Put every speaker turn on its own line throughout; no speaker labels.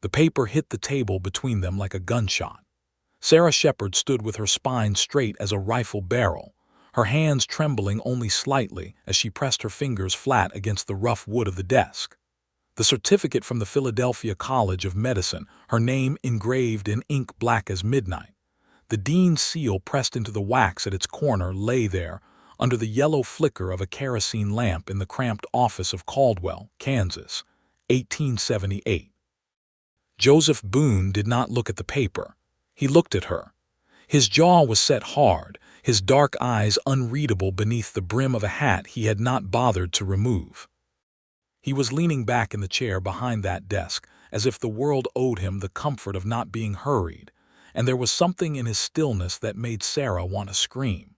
The paper hit the table between them like a gunshot. Sarah Shepard stood with her spine straight as a rifle barrel, her hands trembling only slightly as she pressed her fingers flat against the rough wood of the desk. The certificate from the Philadelphia College of Medicine, her name engraved in ink black as midnight. The dean's seal pressed into the wax at its corner lay there, under the yellow flicker of a kerosene lamp in the cramped office of Caldwell, Kansas, 1878. Joseph Boone did not look at the paper. He looked at her. His jaw was set hard, his dark eyes unreadable beneath the brim of a hat he had not bothered to remove. He was leaning back in the chair behind that desk, as if the world owed him the comfort of not being hurried, and there was something in his stillness that made Sarah want to scream.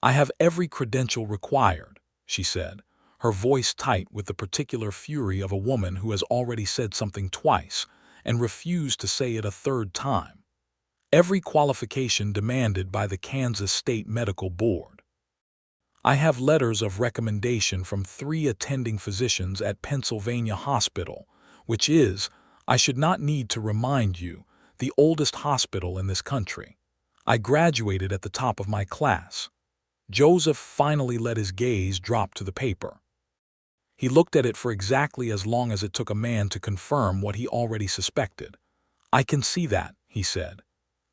"I have every credential required," she said, her voice tight with the particular fury of a woman who has already said something twice and refused to say it a third time. "Every qualification demanded by the Kansas State Medical Board. I have letters of recommendation from 3 attending physicians at Pennsylvania Hospital, which is, I should not need to remind you, the oldest hospital in this country. I graduated at the top of my class." Joseph finally let his gaze drop to the paper. He looked at it for exactly as long as it took a man to confirm what he already suspected. "I can see that," he said.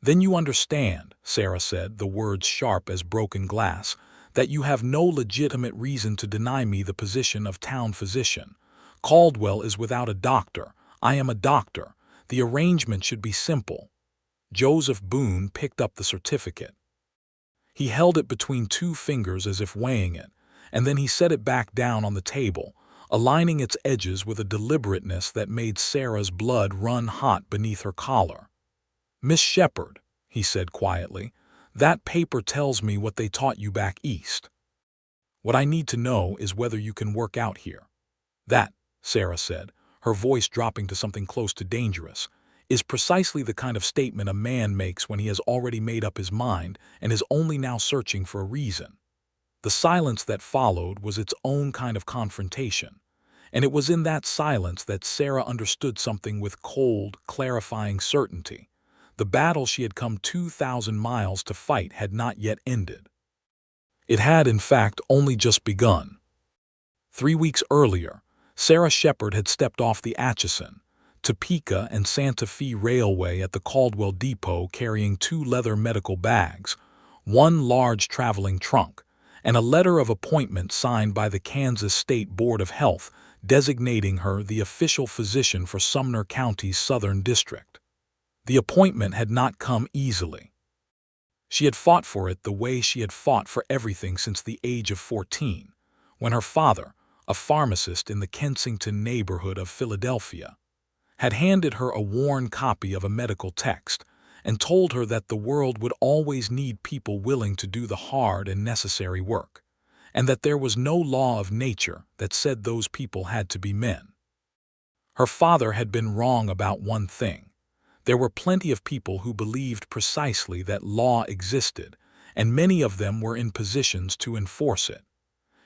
"Then you understand," Sarah said, the words sharp as broken glass, "that you have no legitimate reason to deny me the position of town physician. Caldwell is without a doctor. I am a doctor. The arrangement should be simple." Joseph Boone picked up the certificate. He held it between 2 fingers as if weighing it, and then he set it back down on the table, aligning its edges with a deliberateness that made Sarah's blood run hot beneath her collar. "Miss Shepard," he said quietly, "that paper tells me what they taught you back east. What I need to know is whether you can work out here." "That," Sarah said, her voice dropping to something close to dangerous, "is precisely the kind of statement a man makes when he has already made up his mind and is only now searching for a reason." The silence that followed was its own kind of confrontation, and it was in that silence that Sarah understood something with cold, clarifying certainty. The battle she had come 2,000 miles to fight had not yet ended. It had, in fact, only just begun. 3 weeks earlier, Sarah Shepard had stepped off the Atchison, Topeka and Santa Fe Railway at the Caldwell Depot carrying 2 leather medical bags, 1 large traveling trunk, and a letter of appointment signed by the Kansas State Board of Health designating her the official physician for Sumner County's Southern District. The appointment had not come easily. She had fought for it the way she had fought for everything since the age of 14, when her father, a pharmacist in the Kensington neighborhood of Philadelphia, had handed her a worn copy of a medical text and told her that the world would always need people willing to do the hard and necessary work, and that there was no law of nature that said those people had to be men. Her father had been wrong about one thing. There were plenty of people who believed precisely that law existed, and many of them were in positions to enforce it.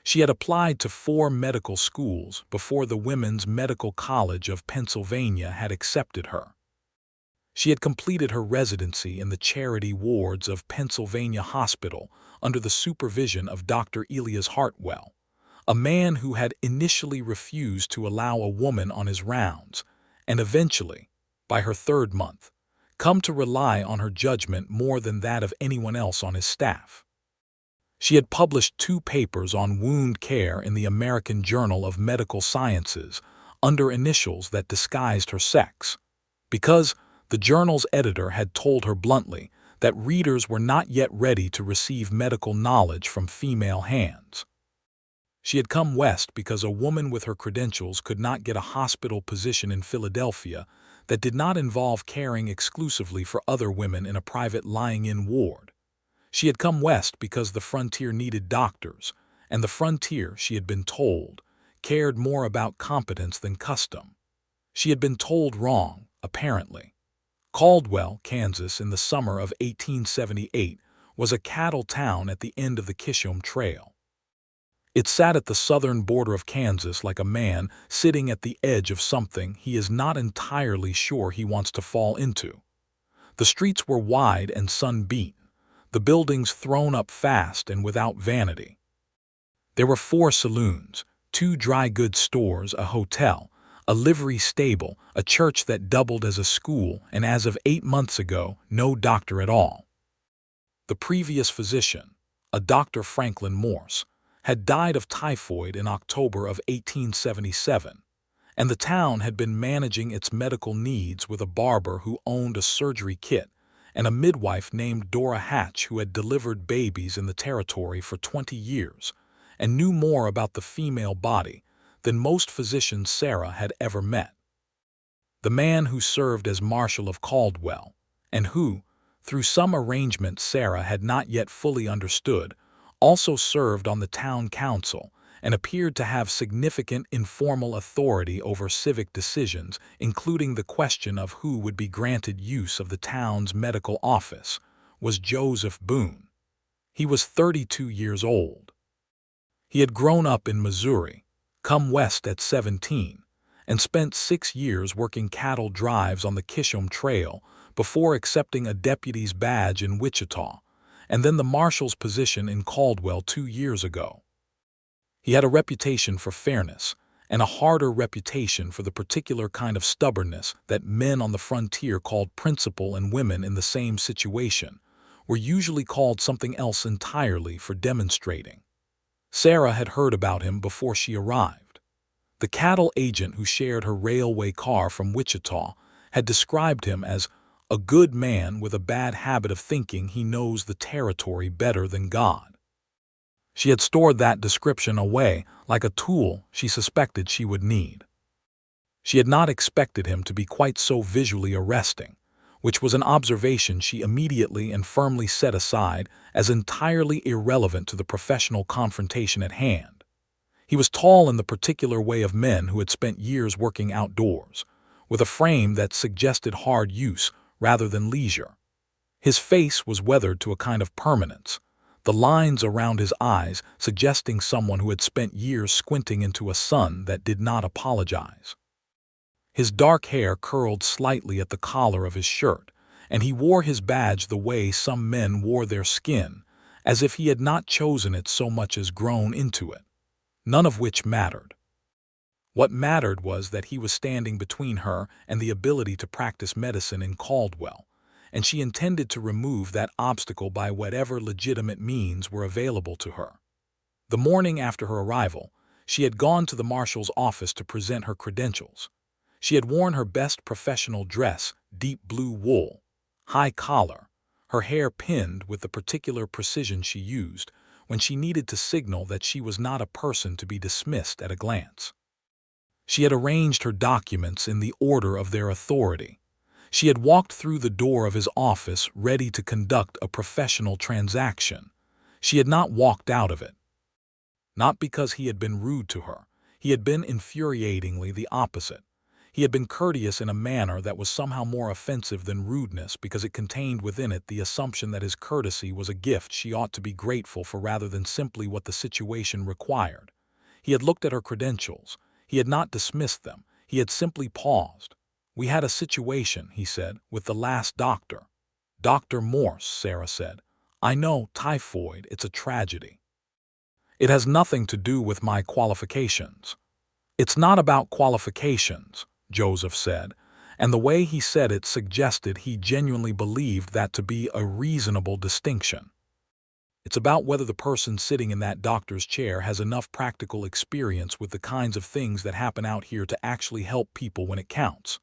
She had applied to 4 medical schools before the Women's Medical College of Pennsylvania had accepted her. She had completed her residency in the charity wards of Pennsylvania Hospital under the supervision of Dr. Elias Hartwell, a man who had initially refused to allow a woman on his rounds, and eventually, by her 3rd month, come to rely on her judgment more than that of anyone else on his staff. She had published 2 papers on wound care in the American Journal of Medical Sciences under initials that disguised her sex, because the journal's editor had told her bluntly that readers were not yet ready to receive medical knowledge from female hands. She had come west because a woman with her credentials could not get a hospital position in Philadelphia that did not involve caring exclusively for other women in a private lying-in ward. She had come west because the frontier needed doctors, and the frontier, she had been told, cared more about competence than custom. She had been told wrong, apparently. Caldwell, Kansas, in the summer of 1878, was a cattle town at the end of the Kishom Trail. It sat at the southern border of Kansas like a man sitting at the edge of something he is not entirely sure he wants to fall into. The streets were wide and sun-beaten, the buildings thrown up fast and without vanity. There were 4 saloons, 2 dry goods stores, a hotel, a livery stable, a church that doubled as a school, and as of 8 months ago, no doctor at all. The previous physician, a Dr. Franklin Morse, had died of typhoid in October of 1877, and the town had been managing its medical needs with a barber who owned a surgery kit and a midwife named Dora Hatch who had delivered babies in the territory for 20 years and knew more about the female body than most physicians Sarah had ever met. The man who served as marshal of Caldwell, and who, through some arrangement Sarah had not yet fully understood, also served on the town council and appeared to have significant informal authority over civic decisions, including the question of who would be granted use of the town's medical office, was Joseph Boone. He was 32 years old. He had grown up in Missouri, come west at 17, and spent 6 years working cattle drives on the Kishom Trail before accepting a deputy's badge in Wichita, and then the marshal's position in Caldwell 2 years ago. He had a reputation for fairness, and a harder reputation for the particular kind of stubbornness that men on the frontier called principle, and women in the same situation were usually called something else entirely for demonstrating. Sarah had heard about him before she arrived. The cattle agent who shared her railway car from Wichita had described him as a good man with a bad habit of thinking he knows the territory better than God. She had stored that description away like a tool she suspected she would need. She had not expected him to be quite so visually arresting, which was an observation she immediately and firmly set aside as entirely irrelevant to the professional confrontation at hand. He was tall in the particular way of men who had spent years working outdoors, with a frame that suggested hard use rather than leisure. His face was weathered to a kind of permanence, the lines around his eyes suggesting someone who had spent years squinting into a sun that did not apologize. His dark hair curled slightly at the collar of his shirt, and he wore his badge the way some men wore their skin, as if he had not chosen it so much as grown into it, none of which mattered. What mattered was that he was standing between her and the ability to practice medicine in Caldwell, and she intended to remove that obstacle by whatever legitimate means were available to her. The morning after her arrival, she had gone to the marshal's office to present her credentials. She had worn her best professional dress, deep blue wool, high collar, her hair pinned with the particular precision she used when she needed to signal that she was not a person to be dismissed at a glance. She had arranged her documents in the order of their authority. She had walked through the door of his office ready to conduct a professional transaction. She had not walked out of it. Not because he had been rude to her. He had been infuriatingly the opposite. He had been courteous in a manner that was somehow more offensive than rudeness because it contained within it the assumption that his courtesy was a gift she ought to be grateful for rather than simply what the situation required. He had looked at her credentials. He had not dismissed them. He had simply paused. "We had a situation," he said, "with the last doctor." "Dr. Morse," Sarah said. "I know, typhoid, it's a tragedy." "It has nothing to do with my qualifications." "It's not about qualifications," Joseph said, and the way he said it suggested he genuinely believed that to be a reasonable distinction. "It's about whether the person sitting in that doctor's chair has enough practical experience with the kinds of things that happen out here to actually help people when it counts."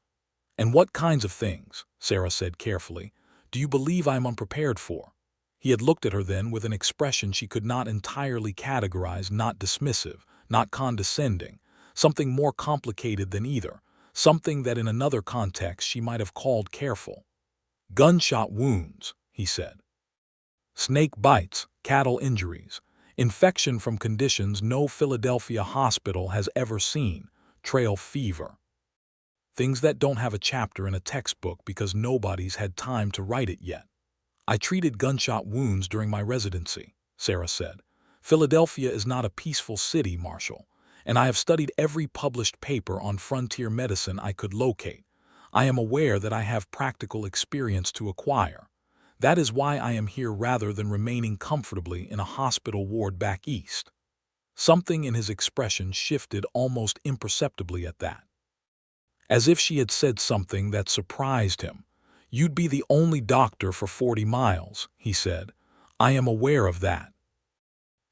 "And what kinds of things," Sarah said carefully, "do you believe I am unprepared for?" He had looked at her then with an expression she could not entirely categorize, not dismissive, not condescending, something more complicated than either, something that in another context she might have called careful. "Gunshot wounds," he said. "Snake bites, cattle injuries, infection from conditions no Philadelphia hospital has ever seen, trail fever. Things that don't have a chapter in a textbook because nobody's had time to write it yet. I treated gunshot wounds during my residency," Sarah said, Philadelphia is not a peaceful city, Marshal, and I have studied every published paper on frontier medicine I could locate. I am aware that I have practical experience to acquire. That is why I am here rather than remaining comfortably in a hospital ward back east." Something in his expression shifted almost imperceptibly at that. As if she had said something that surprised him. "You'd be the only doctor for 40 miles, he said. "I am aware of that.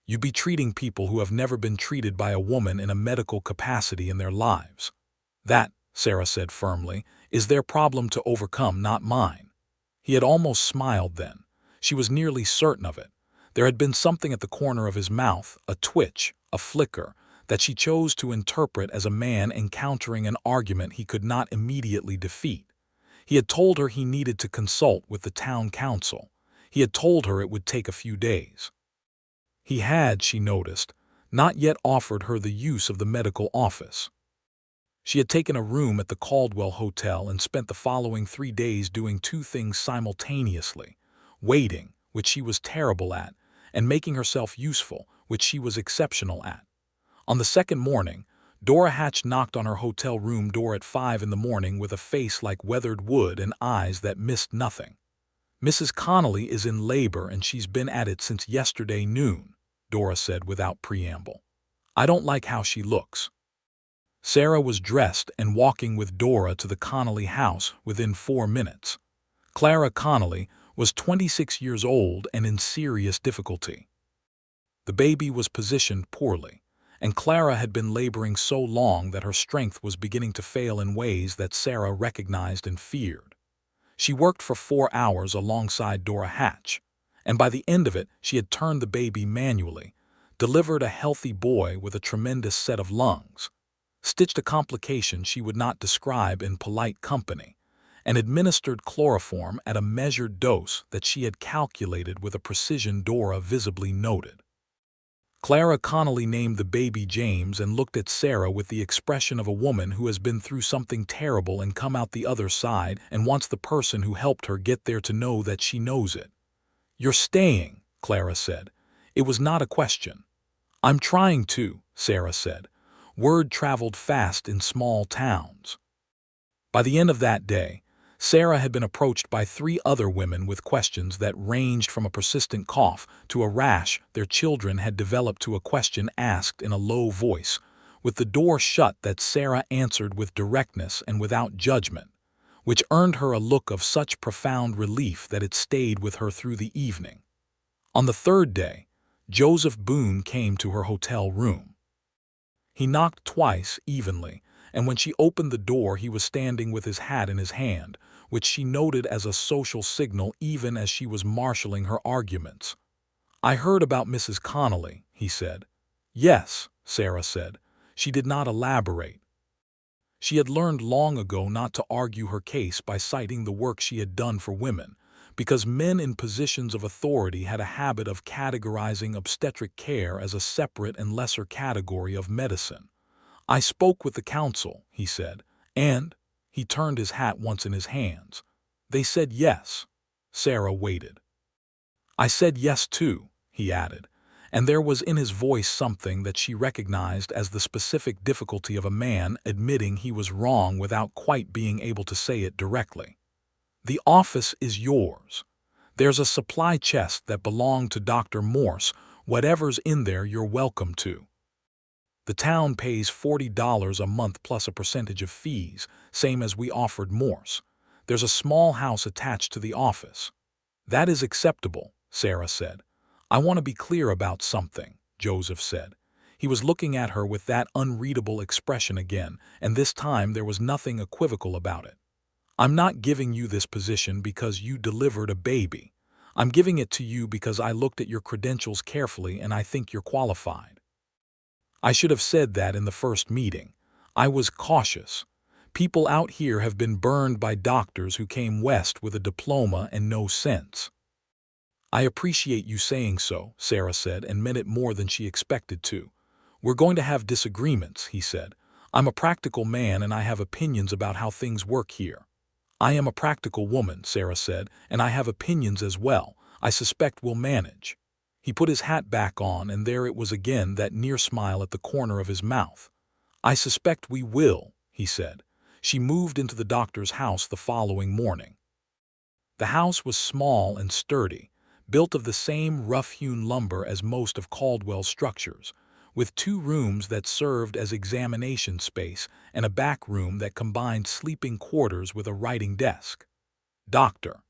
You'd be treating people who have never been treated by a woman in a medical capacity in their lives. That," Sarah said firmly, "is their problem to overcome, not mine." He had almost smiled then. She was nearly certain of it. There had been something at the corner of his mouth, a twitch, a flicker, that she chose to interpret as a man encountering an argument he could not immediately defeat. He had told her he needed to consult with the town council. He had told her it would take a few days. He had, she noticed, not yet offered her the use of the medical office. She had taken a room at the Caldwell Hotel and spent the following 3 days doing 2 things simultaneously: waiting, which she was terrible at, and making herself useful, which she was exceptional at. On the second morning, Dora Hatch knocked on her hotel room door at 5 in the morning with a face like weathered wood and eyes that missed nothing. "Mrs. Connolly is in labor and she's been at it since yesterday noon," Dora said without preamble. "I don't like how she looks." Sarah was dressed and walking with Dora to the Connolly house within 4 minutes. Clara Connolly was 26 years old and in serious difficulty. The baby was positioned poorly, and Clara had been laboring so long that her strength was beginning to fail in ways that Sarah recognized and feared. She worked for 4 hours alongside Dora Hatch, and by the end of it she had turned the baby manually, delivered a healthy boy with a tremendous set of lungs, stitched a complication she would not describe in polite company, and administered chloroform at a measured dose that she had calculated with a precision Dora visibly noted. Clara Connolly named the baby James and looked at Sarah with the expression of a woman who has been through something terrible and come out the other side and wants the person who helped her get there to know that she knows it. "You're staying," Clara said. It was not a question. "I'm trying to," Sarah said. Word traveled fast in small towns. By the end of that day, Sarah had been approached by 3 other women with questions that ranged from a persistent cough to a rash their children had developed to a question asked in a low voice, with the door shut, that Sarah answered with directness and without judgment, which earned her a look of such profound relief that it stayed with her through the evening. On the 3rd day, Joseph Boone came to her hotel room. He knocked twice evenly, and when she opened the door he was standing with his hat in his hand, which she noted as a social signal even as she was marshaling her arguments. "I heard about Mrs. Connolly," he said. "Yes," Sarah said. She did not elaborate. She had learned long ago not to argue her case by citing the work she had done for women, because men in positions of authority had a habit of categorizing obstetric care as a separate and lesser category of medicine. "I spoke with the council," he said, "and—" he turned his hat once in his hands. "They said yes." Sarah waited. "I said yes too," he added, and there was in his voice something that she recognized as the specific difficulty of a man admitting he was wrong without quite being able to say it directly. "The office is yours. There's a supply chest that belonged to Dr. Morse. Whatever's in there you're welcome to. The town pays $40 a month plus a percentage of fees, same as we offered Morse. There's a small house attached to the office." "That is acceptable," Sarah said. "I want to be clear about something," Joseph said. He was looking at her with that unreadable expression again, and this time there was nothing equivocal about it. "I'm not giving you this position because you delivered a baby. I'm giving it to you because I looked at your credentials carefully and I think you're qualified. I should have said that in the first meeting. I was cautious. People out here have been burned by doctors who came west with a diploma and no sense." "I appreciate you saying so," Sarah said, and meant it more than she expected to. "We're going to have disagreements," he said. "I'm a practical man and I have opinions about how things work here." "I am a practical woman," Sarah said, "and I have opinions as well. I suspect we'll manage." He put his hat back on, and there it was again, that near smile at the corner of his mouth. "I suspect we will," he said. She moved into the doctor's house the following morning. The house was small and sturdy, built of the same rough-hewn lumber as most of Caldwell's structures, with 2 rooms that served as examination space and a back room that combined sleeping quarters with a writing desk. Dr.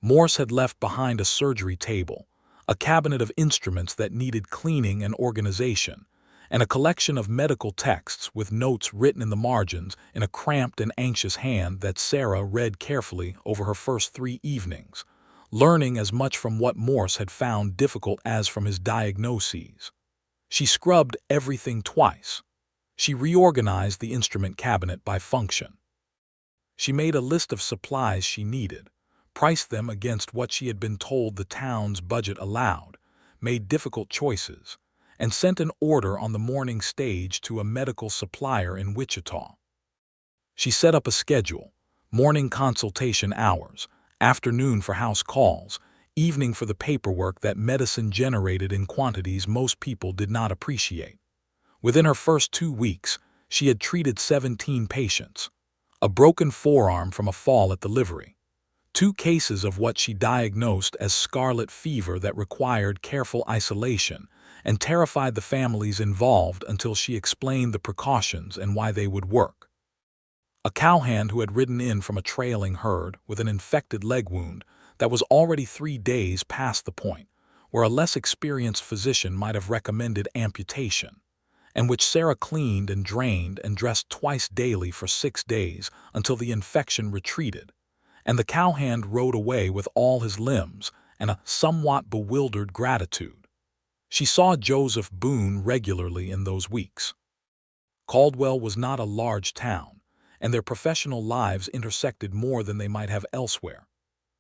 Morse had left behind a surgery table, a cabinet of instruments that needed cleaning and organization, and a collection of medical texts with notes written in the margins in a cramped and anxious hand that Sarah read carefully over her first 3 evenings, learning as much from what Morse had found difficult as from his diagnoses. She scrubbed everything twice. She reorganized the instrument cabinet by function. She made a list of supplies she needed, priced them against what she had been told the town's budget allowed, made difficult choices, and sent an order on the morning stage to a medical supplier in Wichita. She set up a schedule: morning consultation hours, afternoon for house calls, evening for the paperwork that medicine generated in quantities most people did not appreciate. Within her first 2 weeks, she had treated 17 patients: a broken forearm from a fall at the livery, 2 cases of what she diagnosed as scarlet fever that required careful isolation and terrified the families involved until she explained the precautions and why they would work. A cowhand who had ridden in from a trailing herd with an infected leg wound that was already 3 days past the point where a less experienced physician might have recommended amputation, and which Sarah cleaned and drained and dressed twice daily for 6 days until the infection retreated, and the cowhand rode away with all his limbs and a somewhat bewildered gratitude. She saw Joseph Boone regularly in those weeks. Caldwell was not a large town, and their professional lives intersected more than they might have elsewhere.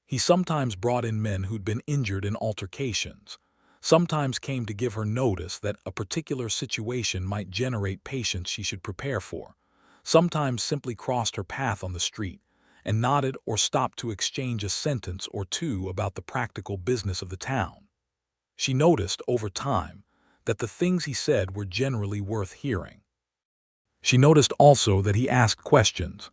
He sometimes brought in men who'd been injured in altercations, sometimes came to give her notice that a particular situation might generate patients she should prepare for, sometimes simply crossed her path on the street and nodded or stopped to exchange a sentence or 2 about the practical business of the town. She noticed, over time, that the things he said were generally worth hearing. She noticed also that he asked questions.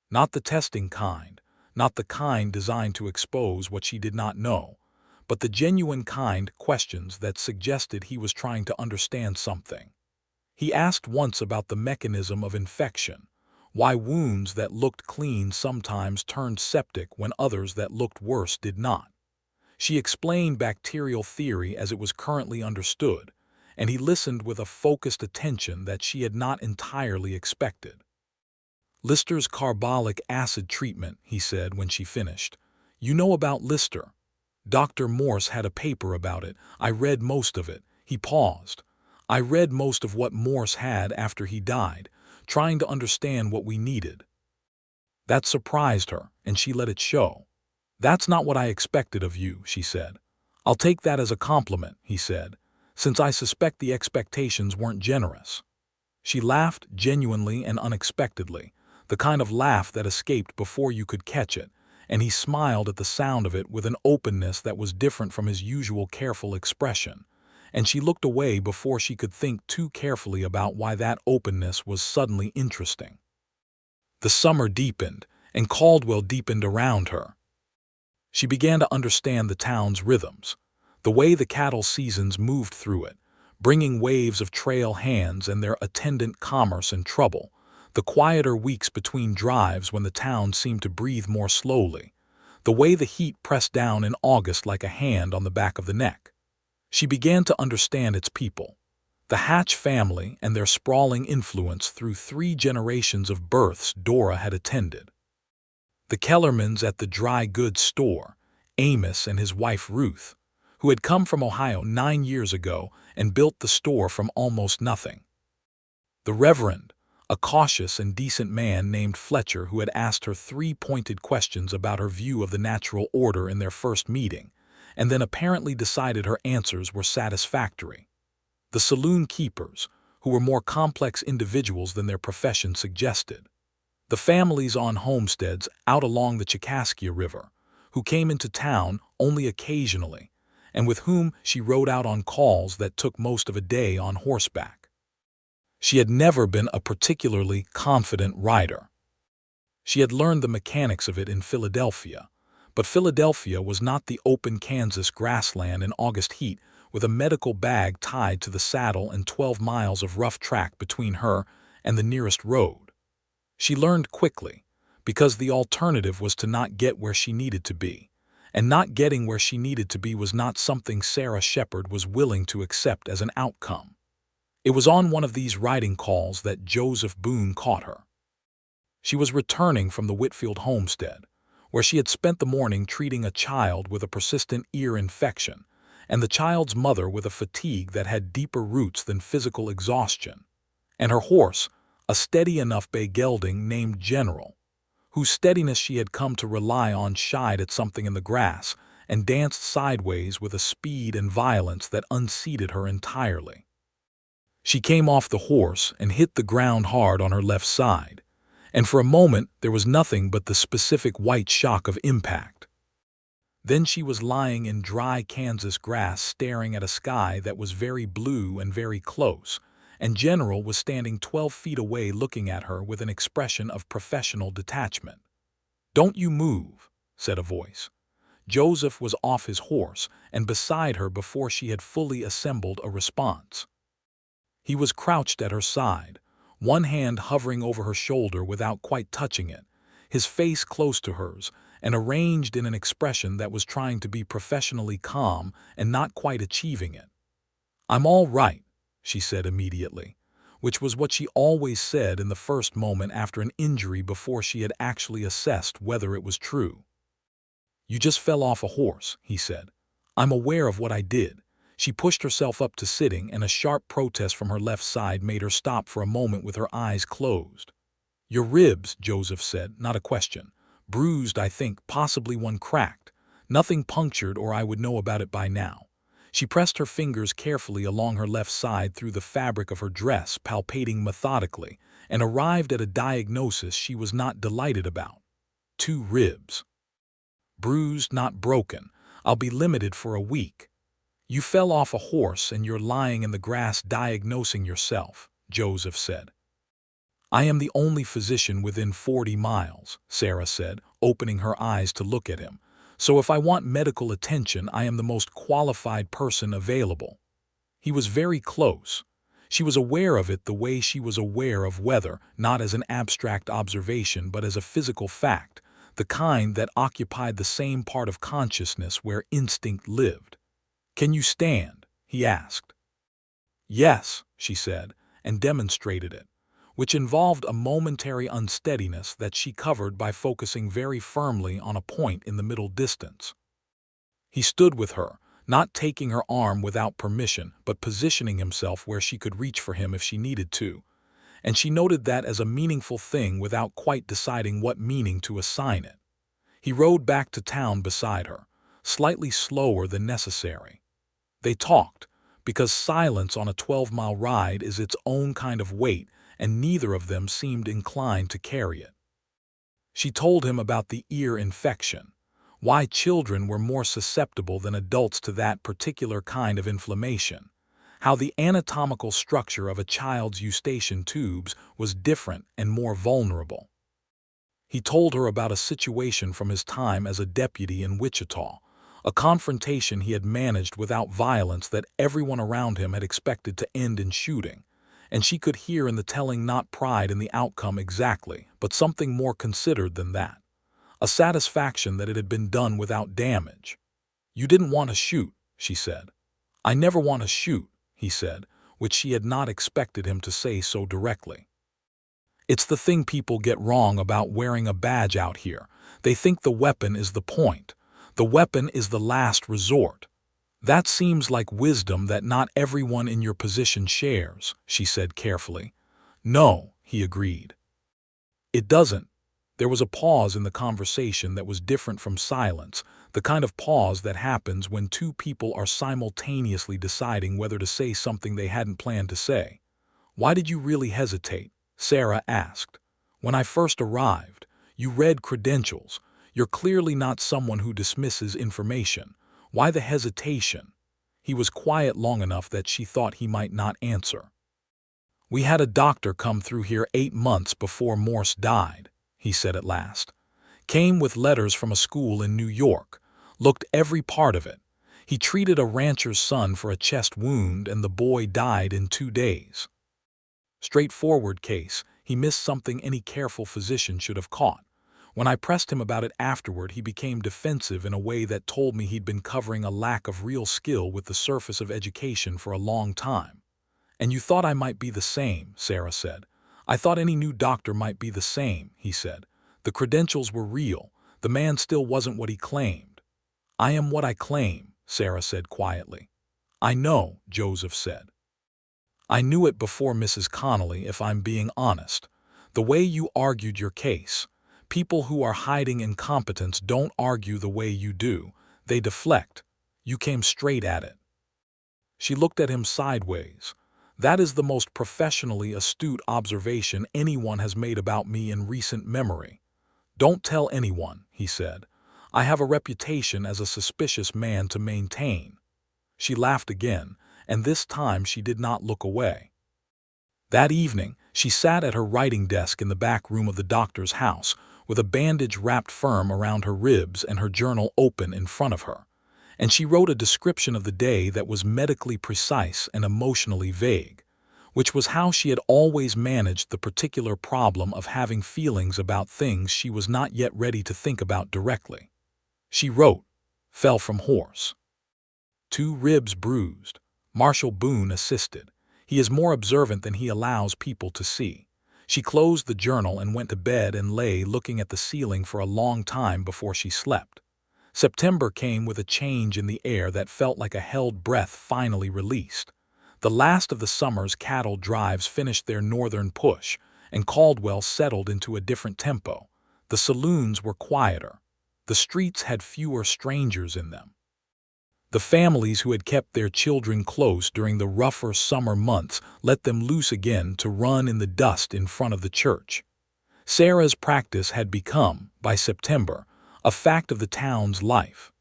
Not the testing kind, not the kind designed to expose what she did not know, but the genuine kind, questions that suggested he was trying to understand something. He asked once about the mechanism of infection, why wounds that looked clean sometimes turned septic when others that looked worse did not. She explained bacterial theory as it was currently understood, and he listened with a focused attention that she had not entirely expected. "Lister's carbolic acid treatment," he said when she finished. "You know about Lister. Dr. Morse had a paper about it. I read most of it." He paused. "I read most of what Morse had after he died, trying to understand what we needed." That surprised her, and she let it show. "That's not what I expected of you," she said. "I'll take that as a compliment," he said, "since I suspect the expectations weren't generous." She laughed genuinely and unexpectedly, the kind of laugh that escaped before you could catch it, and he smiled at the sound of it with an openness that was different from his usual careful expression, and she looked away before she could think too carefully about why that openness was suddenly interesting. The summer deepened, and Caldwell deepened around her. She began to understand the town's rhythms, the way the cattle seasons moved through it, bringing waves of trail hands and their attendant commerce and trouble, the quieter weeks between drives when the town seemed to breathe more slowly, the way the heat pressed down in August like a hand on the back of the neck. She began to understand its people, the Hatch family and their sprawling influence through 3 generations of births Dora had attended. The Kellermans at the dry goods store, Amos and his wife Ruth, who had come from Ohio 9 years ago and built the store from almost nothing. The Reverend, a cautious and decent man named Fletcher, who had asked her 3 pointed questions about her view of the natural order in their first meeting, and then apparently decided her answers were satisfactory. The saloon keepers, who were more complex individuals than their profession suggested. The families on homesteads out along the Chicaskia River, who came into town only occasionally, and with whom she rode out on calls that took most of a day on horseback. She had never been a particularly confident rider. She had learned the mechanics of it in Philadelphia, but Philadelphia was not the open Kansas grassland in August heat with a medical bag tied to the saddle and 12 miles of rough track between her and the nearest road. She learned quickly, because the alternative was to not get where she needed to be, and not getting where she needed to be was not something Sarah Shepard was willing to accept as an outcome. It was on one of these riding calls that Joseph Boone caught her. She was returning from the Whitfield homestead, where she had spent the morning treating a child with a persistent ear infection, and the child's mother with a fatigue that had deeper roots than physical exhaustion, and her horse, a steady enough bay gelding named General, whose steadiness she had come to rely on, shied at something in the grass and danced sideways with a speed and violence that unseated her entirely. She came off the horse and hit the ground hard on her left side, and for a moment there was nothing but the specific white shock of impact. Then she was lying in dry Kansas grass staring at a sky that was very blue and very close, and General was standing 12 feet away looking at her with an expression of professional detachment. "Don't you move," said a voice. Joseph was off his horse and beside her before she had fully assembled a response. He was crouched at her side, one hand hovering over her shoulder without quite touching it, his face close to hers, and arranged in an expression that was trying to be professionally calm and not quite achieving it. "I'm all right," she said immediately, which was what she always said in the first moment after an injury before she had actually assessed whether it was true. "You just fell off a horse," he said. "I'm aware of what I did." She pushed herself up to sitting, and a sharp protest from her left side made her stop for a moment with her eyes closed. "Your ribs," Joseph said, not a question. "Bruised, I think, possibly one cracked. Nothing punctured, or I would know about it by now." She pressed her fingers carefully along her left side through the fabric of her dress, palpating methodically, and arrived at a diagnosis she was not delighted about. 2 ribs. "Bruised, not broken. I'll be limited for a week." "You fell off a horse and you're lying in the grass diagnosing yourself," Joseph said. "I am the only physician within 40 miles, Sarah said, opening her eyes to look at him. "So if I want medical attention, I am the most qualified person available." He was very close. She was aware of it the way she was aware of weather, not as an abstract observation but as a physical fact, the kind that occupied the same part of consciousness where instinct lived. "Can you stand?" he asked. "Yes," she said, and demonstrated it, which involved a momentary unsteadiness that she covered by focusing very firmly on a point in the middle distance. He stood with her, not taking her arm without permission, but positioning himself where she could reach for him if she needed to, and she noted that as a meaningful thing without quite deciding what meaning to assign it. He rode back to town beside her, slightly slower than necessary. They talked, because silence on a 12-mile ride is its own kind of weight, and neither of them seemed inclined to carry it. She told him about the ear infection, why children were more susceptible than adults to that particular kind of inflammation, how the anatomical structure of a child's eustachian tubes was different and more vulnerable. He told her about a situation from his time as a deputy in Wichita, a confrontation he had managed without violence that everyone around him had expected to end in shooting, and she could hear in the telling not pride in the outcome exactly, but something more considered than that, a satisfaction that it had been done without damage. "You didn't want to shoot," she said. "I never want to shoot," he said, which she had not expected him to say so directly. "It's the thing people get wrong about wearing a badge out here. They think the weapon is the point. The weapon is the last resort. That seems like wisdom that not everyone in your position shares," she said carefully. "No," he agreed. "It doesn't." There was a pause in the conversation that was different from silence, the kind of pause that happens when two people are simultaneously deciding whether to say something they hadn't planned to say. "Why did you really hesitate?" Sarah asked. "When I first arrived, you read credentials. You're clearly not someone who dismisses information. Why the hesitation? He was quiet long enough that she thought he might not answer. "We had a doctor come through here 8 months before Morse died," he said at last. "Came with letters from a school in New York. Looked every part of it. He treated a rancher's son for a chest wound and the boy died in 2 days. Straightforward case. He missed something any careful physician should have caught. When I pressed him about it afterward, he became defensive in a way that told me he'd been covering a lack of real skill with the surface of education for a long time. And you thought I might be the same," Sarah said. "I thought any new doctor might be the same," he said. "The credentials were real. The man still wasn't what he claimed." "I am what I claim," Sarah said quietly. "I know," Joseph said. "I knew it before Mrs. Connolly, if I'm being honest. The way you argued your case. People who are hiding incompetence don't argue the way you do. They deflect. You came straight at it." She looked at him sideways. "That is the most professionally astute observation anyone has made about me in recent memory." "Don't tell anyone," he said. "I have a reputation as a suspicious man to maintain." She laughed again, and this time she did not look away. That evening, she sat at her writing desk in the back room of the doctor's house, with a bandage wrapped firm around her ribs and her journal open in front of her. And she wrote a description of the day that was medically precise and emotionally vague, which was how she had always managed the particular problem of having feelings about things she was not yet ready to think about directly. She wrote, "Fell from horse. 2 ribs bruised. Marshal Boone assisted. He is more observant than he allows people to see." She closed the journal and went to bed and lay looking at the ceiling for a long time before she slept. September came with a change in the air that felt like a held breath finally released. The last of the summer's cattle drives finished their northern push, and Caldwell settled into a different tempo. The saloons were quieter. The streets had fewer strangers in them. The families who had kept their children close during the rougher summer months let them loose again to run in the dust in front of the church. Sarah's practice had become, by September, a fact of the town's life.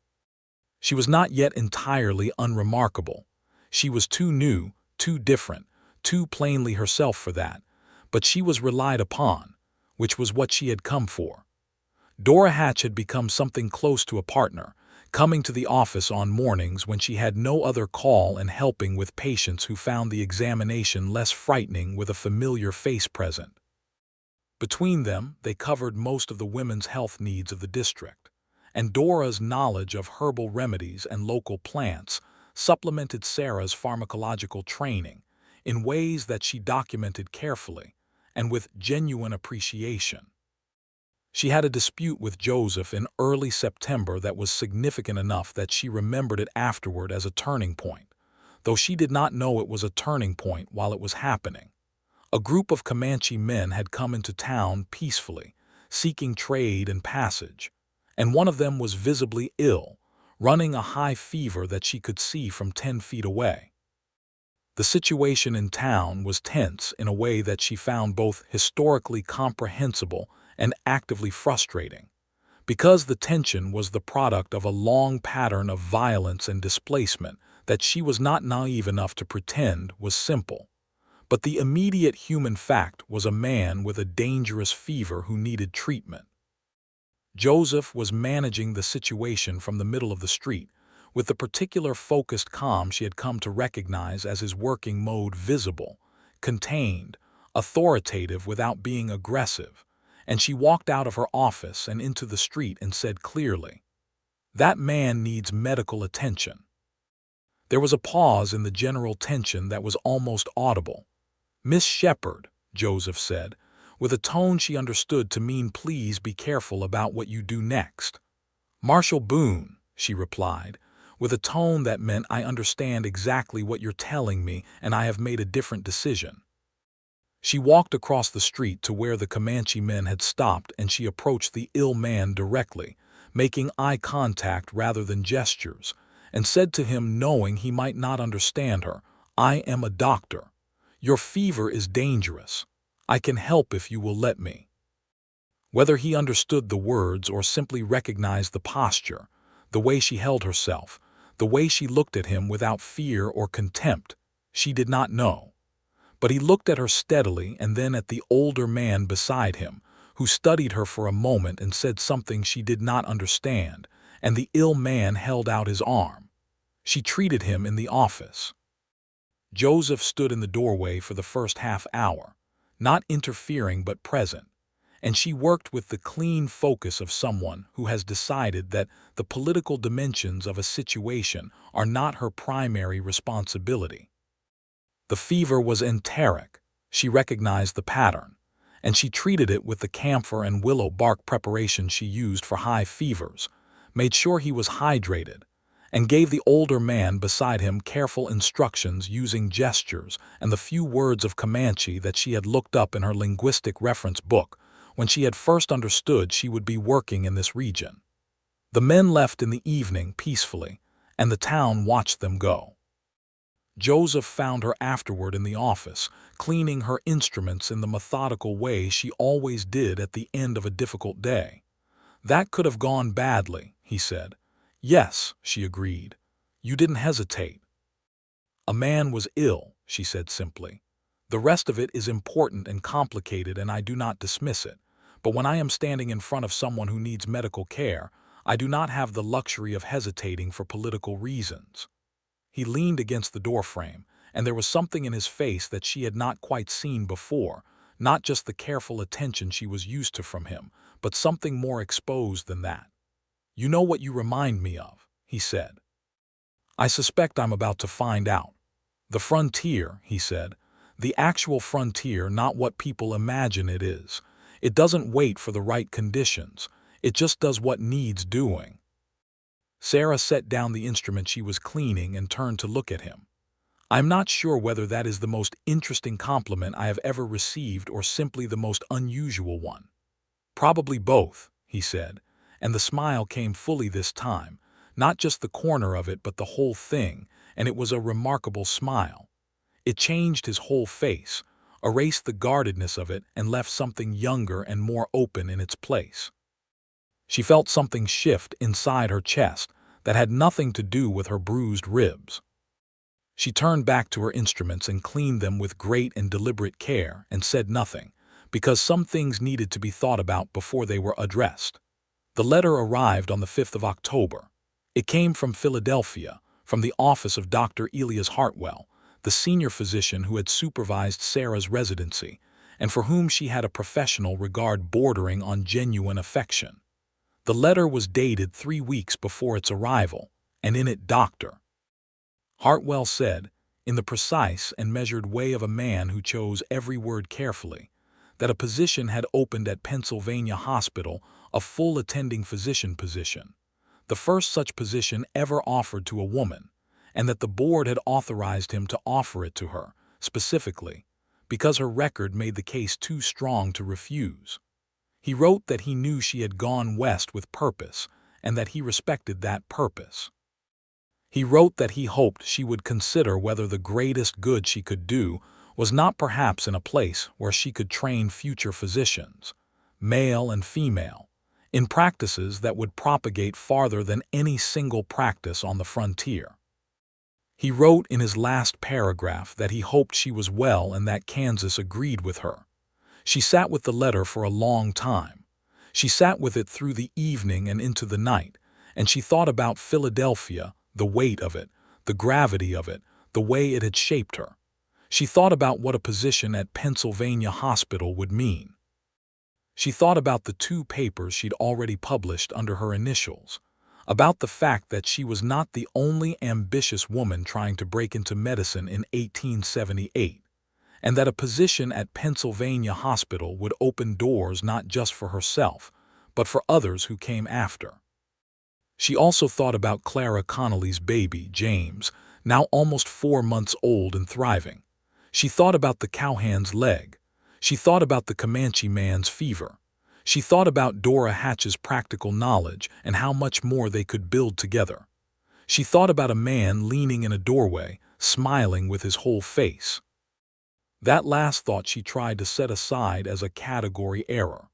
She was not yet entirely unremarkable. She was too new, too different, too plainly herself for that, but she was relied upon, which was what she had come for. Dora Hatch had become something close to a partner, coming to the office on mornings when she had no other call and helping with patients who found the examination less frightening with a familiar face present. Between them, they covered most of the women's health needs of the district, and Dora's knowledge of herbal remedies and local plants supplemented Sarah's pharmacological training in ways that she documented carefully and with genuine appreciation. She had a dispute with Joseph in early September that was significant enough that she remembered it afterward as a turning point, though she did not know it was a turning point while it was happening. A group of Comanche men had come into town peacefully, seeking trade and passage, and one of them was visibly ill, running a high fever that she could see from 10 feet away. The situation in town was tense in a way that she found both historically comprehensible and actively frustrating, because the tension was the product of a long pattern of violence and displacement that she was not naive enough to pretend was simple. But the immediate human fact was a man with a dangerous fever who needed treatment. Joseph was managing the situation from the middle of the street, with the particular focused calm she had come to recognize as his working mode visible, contained, authoritative without being aggressive, and she walked out of her office and into the street and said clearly, "That man needs medical attention." There was a pause in the general tension that was almost audible. "Miss Shepard," Joseph said, with a tone she understood to mean please be careful about what you do next. "Marshal Boone," she replied, with a tone that meant I understand exactly what you're telling me and I have made a different decision. She walked across the street to where the Comanche men had stopped and she approached the ill man directly, making eye contact rather than gestures, and said to him knowing he might not understand her, "I am a doctor. Your fever is dangerous. I can help if you will let me." Whether he understood the words or simply recognized the posture, the way she held herself, The way she looked at him without fear or contempt, she did not know. But he looked at her steadily and then at the older man beside him, who studied her for a moment and said something she did not understand, and the ill man held out his arm. She treated him in the office. Joseph stood in the doorway for the first half-hour, not interfering but present, and she worked with the clean focus of someone who has decided that the political dimensions of a situation are not her primary responsibility. The fever was enteric. She recognized the pattern, and she treated it with the camphor and willow bark preparation she used for high fevers, made sure he was hydrated, and gave the older man beside him careful instructions using gestures and the few words of Comanche that she had looked up in her linguistic reference book when she had first understood she would be working in this region. The men left in the evening peacefully, and the town watched them go. Joseph found her afterward in the office, cleaning her instruments in the methodical way she always did at the end of a difficult day. "That could have gone badly," he said. "Yes," she agreed. "You didn't hesitate." "A man was ill," she said simply. "The rest of it is important and complicated, and I do not dismiss it. But when I am standing in front of someone who needs medical care, I do not have the luxury of hesitating for political reasons." He leaned against the doorframe, and there was something in his face that she had not quite seen before, not just the careful attention she was used to from him, but something more exposed than that. "You know what you remind me of," he said. "I suspect I'm about to find out. The frontier," he said. "The actual frontier, not what people imagine it is. It doesn't wait for the right conditions. It just does what needs doing." Sarah set down the instrument she was cleaning and turned to look at him. "I'm not sure whether that is the most interesting compliment I have ever received or simply the most unusual one." "Probably both," he said, and the smile came fully this time, not just the corner of it but the whole thing, and it was a remarkable smile. It changed his whole face, erased the guardedness of it, and left something younger and more open in its place. She felt something shift inside her chest that had nothing to do with her bruised ribs. She turned back to her instruments and cleaned them with great and deliberate care and said nothing, because some things needed to be thought about before they were addressed. The letter arrived on the 5th of October. It came from Philadelphia, from the office of Dr. Elias Hartwell, the senior physician who had supervised Sarah's residency, and for whom she had a professional regard bordering on genuine affection. The letter was dated 3 weeks before its arrival, and in it Dr. Hartwell said, in the precise and measured way of a man who chose every word carefully, that a position had opened at Pennsylvania Hospital, a full attending physician position, the first such position ever offered to a woman, and that the board had authorized him to offer it to her, specifically, because her record made the case too strong to refuse. He wrote that he knew she had gone west with purpose, and that he respected that purpose. He wrote that he hoped she would consider whether the greatest good she could do was not perhaps in a place where she could train future physicians, male and female, in practices that would propagate farther than any single practice on the frontier. He wrote in his last paragraph that he hoped she was well and that Kansas agreed with her. She sat with the letter for a long time. She sat with it through the evening and into the night, and she thought about Philadelphia, the weight of it, the gravity of it, the way it had shaped her. She thought about what a position at Pennsylvania Hospital would mean. She thought about the 2 papers she'd already published under her initials, about the fact that she was not the only ambitious woman trying to break into medicine in 1878. And that a position at Pennsylvania Hospital would open doors not just for herself, but for others who came after. She also thought about Clara Connolly's baby, James, now almost 4 months old and thriving. She thought about the cowhand's leg. She thought about the Comanche man's fever. She thought about Dora Hatch's practical knowledge and how much more they could build together. She thought about a man leaning in a doorway, smiling with his whole face. That last thought she tried to set aside as a category error,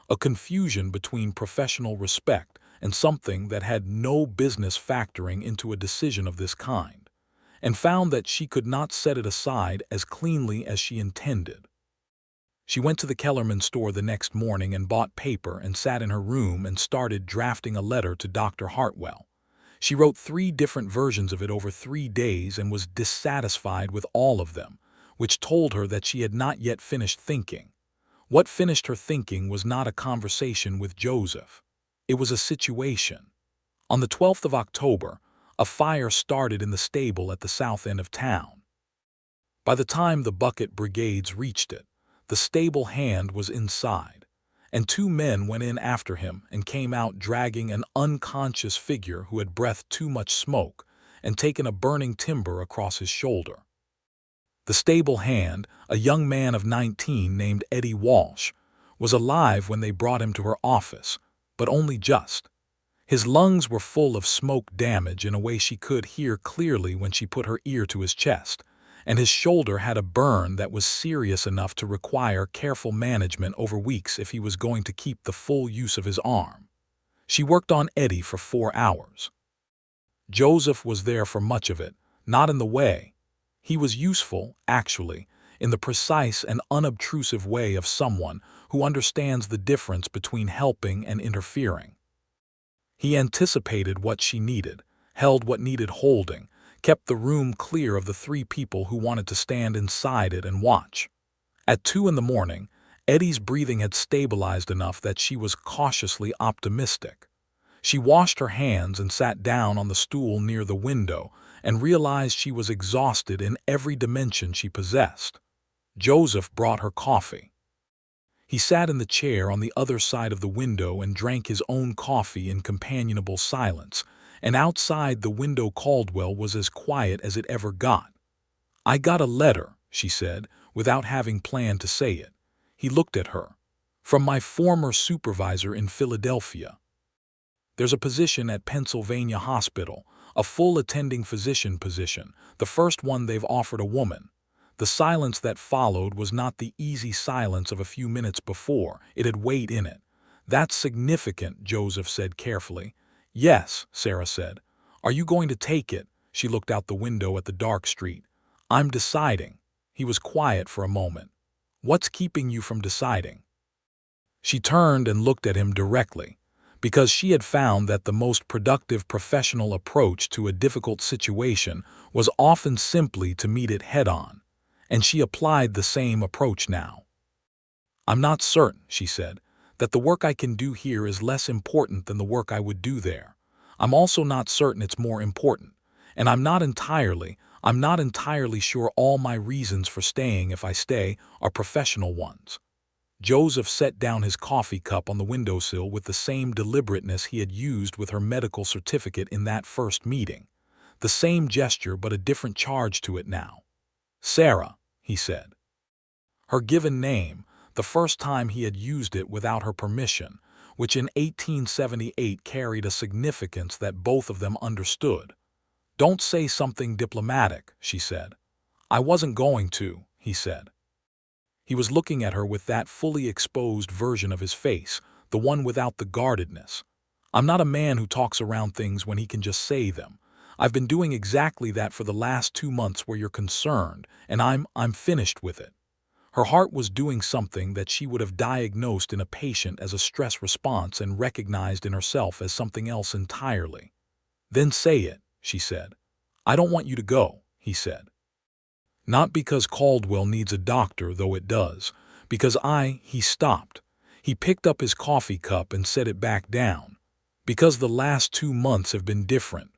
a confusion between professional respect and something that had no business factoring into a decision of this kind, and found that she could not set it aside as cleanly as she intended. She went to the Kellerman store the next morning and bought paper and sat in her room and started drafting a letter to Dr. Hartwell. She wrote 3 different versions of it over 3 days and was dissatisfied with all of them, which told her that she had not yet finished thinking. What finished her thinking was not a conversation with Joseph. It was a situation. On the 12th of October, a fire started in the stable at the south end of town. By the time the bucket brigades reached it, the stable hand was inside, and 2 men went in after him and came out dragging an unconscious figure who had breathed too much smoke and taken a burning timber across his shoulder. The stable hand, a young man of 19 named Eddie Walsh, was alive when they brought him to her office, but only just. His lungs were full of smoke damage in a way she could hear clearly when she put her ear to his chest, and his shoulder had a burn that was serious enough to require careful management over weeks if he was going to keep the full use of his arm. She worked on Eddie for 4 hours. Joseph was there for much of it, not in the way. He was useful, actually, in the precise and unobtrusive way of someone who understands the difference between helping and interfering. He anticipated what she needed, held what needed holding, kept the room clear of the 3 people who wanted to stand inside it and watch. At 2 in the morning, Eddie's breathing had stabilized enough that she was cautiously optimistic. She washed her hands and sat down on the stool near the window and realized she was exhausted in every dimension she possessed. Joseph brought her coffee. He sat in the chair on the other side of the window and drank his own coffee in companionable silence, and outside the window Caldwell was as quiet as it ever got. "I got a letter," she said, without having planned to say it. He looked at her. "From my former supervisor in Philadelphia. There's a position at Pennsylvania Hospital, a full attending physician position, the first one they've offered a woman." The silence that followed was not the easy silence of a few minutes before. It had weight in it. "That's significant," Joseph said carefully. "Yes," Sarah said. "Are you going to take it?" She looked out the window at the dark street. "I'm deciding." He was quiet for a moment. "What's keeping you from deciding?" She turned and looked at him directly, because she had found that the most productive professional approach to a difficult situation was often simply to meet it head-on, and she applied the same approach now. "I'm not certain," she said, "that the work I can do here is less important than the work I would do there. I'm also not certain it's more important, and I'm not entirely sure all my reasons for staying, if I stay, are professional ones." Joseph set down his coffee cup on the windowsill with the same deliberateness he had used with her medical certificate in that first meeting. The same gesture, but a different charge to it now. "Sarah," he said. Her given name, the first time he had used it without her permission, which in 1878 carried a significance that both of them understood. "Don't say something diplomatic," she said. "I wasn't going to," he said. He was looking at her with that fully exposed version of his face, the one without the guardedness. "I'm not a man who talks around things when he can just say them. I've been doing exactly that for the last 2 months where you're concerned, and I'm finished with it." Her heart was doing something that she would have diagnosed in a patient as a stress response and recognized in herself as something else entirely. "Then say it," she said. "I don't want you to go," he said. "Not because Caldwell needs a doctor, though it does. Because he stopped. He picked up his coffee cup and set it back down. Because the last 2 months have been different.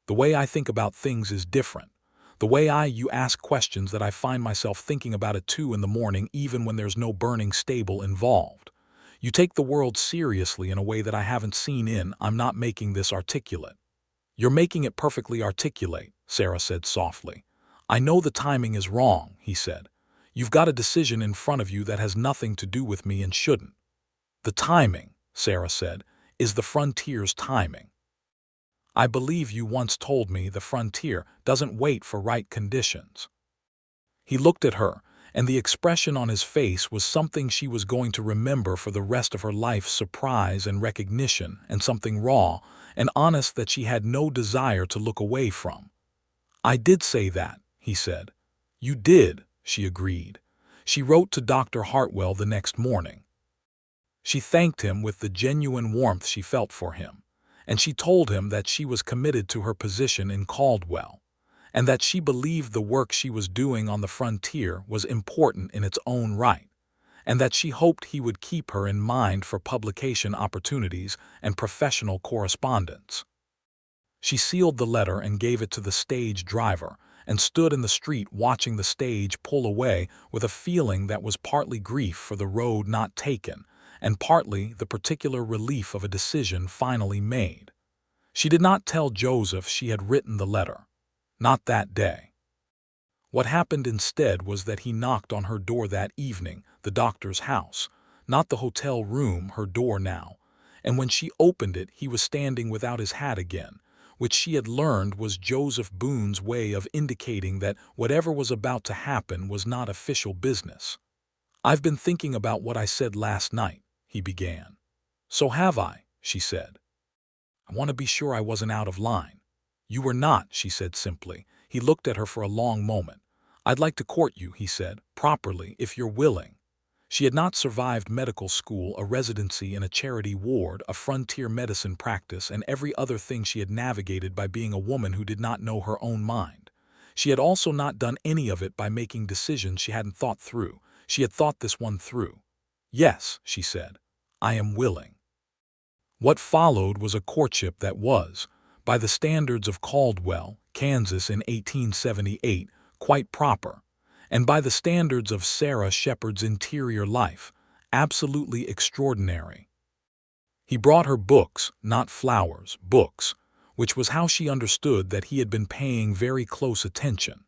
The way I think about things is different. The way you ask questions that I find myself thinking about at 2 in the morning even when there's no burning stable involved. You take the world seriously in a way that I haven't seen in. I'm not making this articulate." "You're making it perfectly articulate," Sarah said softly. "I know the timing is wrong," he said. "You've got a decision in front of you that has nothing to do with me and shouldn't." "The timing," Sarah said, "is the frontier's timing. I believe you once told me the frontier doesn't wait for right conditions." He looked at her, and the expression on his face was something she was going to remember for the rest of her life: surprise and recognition, and something raw and honest that she had no desire to look away from. "I did say that," he said. "You did," she agreed. She wrote to Dr. Hartwell the next morning. She thanked him with the genuine warmth she felt for him, and she told him that she was committed to her position in Caldwell, and that she believed the work she was doing on the frontier was important in its own right, and that she hoped he would keep her in mind for publication opportunities and professional correspondence. She sealed the letter and gave it to the stage driver, and stood in the street watching the stage pull away with a feeling that was partly grief for the road not taken, and partly the particular relief of a decision finally made. She did not tell Joseph she had written the letter. Not that day. What happened instead was that he knocked on her door that evening, the doctor's house, not the hotel room, her door now, and when she opened it he was standing without his hat again, which she had learned was Joseph Boone's way of indicating that whatever was about to happen was not official business. "I've been thinking about what I said last night," he began. "So have I," she said. "I want to be sure I wasn't out of line." "You were not," she said simply. He looked at her for a long moment. "I'd like to court you," he said, "properly, if you're willing." She had not survived medical school, a residency in a charity ward, a frontier medicine practice, and every other thing she had navigated by being a woman who did not know her own mind. She had also not done any of it by making decisions she hadn't thought through. She had thought this one through. "Yes," she said, "I am willing." What followed was a courtship that was, by the standards of Caldwell, Kansas in 1878, quite proper, and by the standards of Sarah Shepard's interior life, absolutely extraordinary. He brought her books, not flowers, books, which was how she understood that he had been paying very close attention.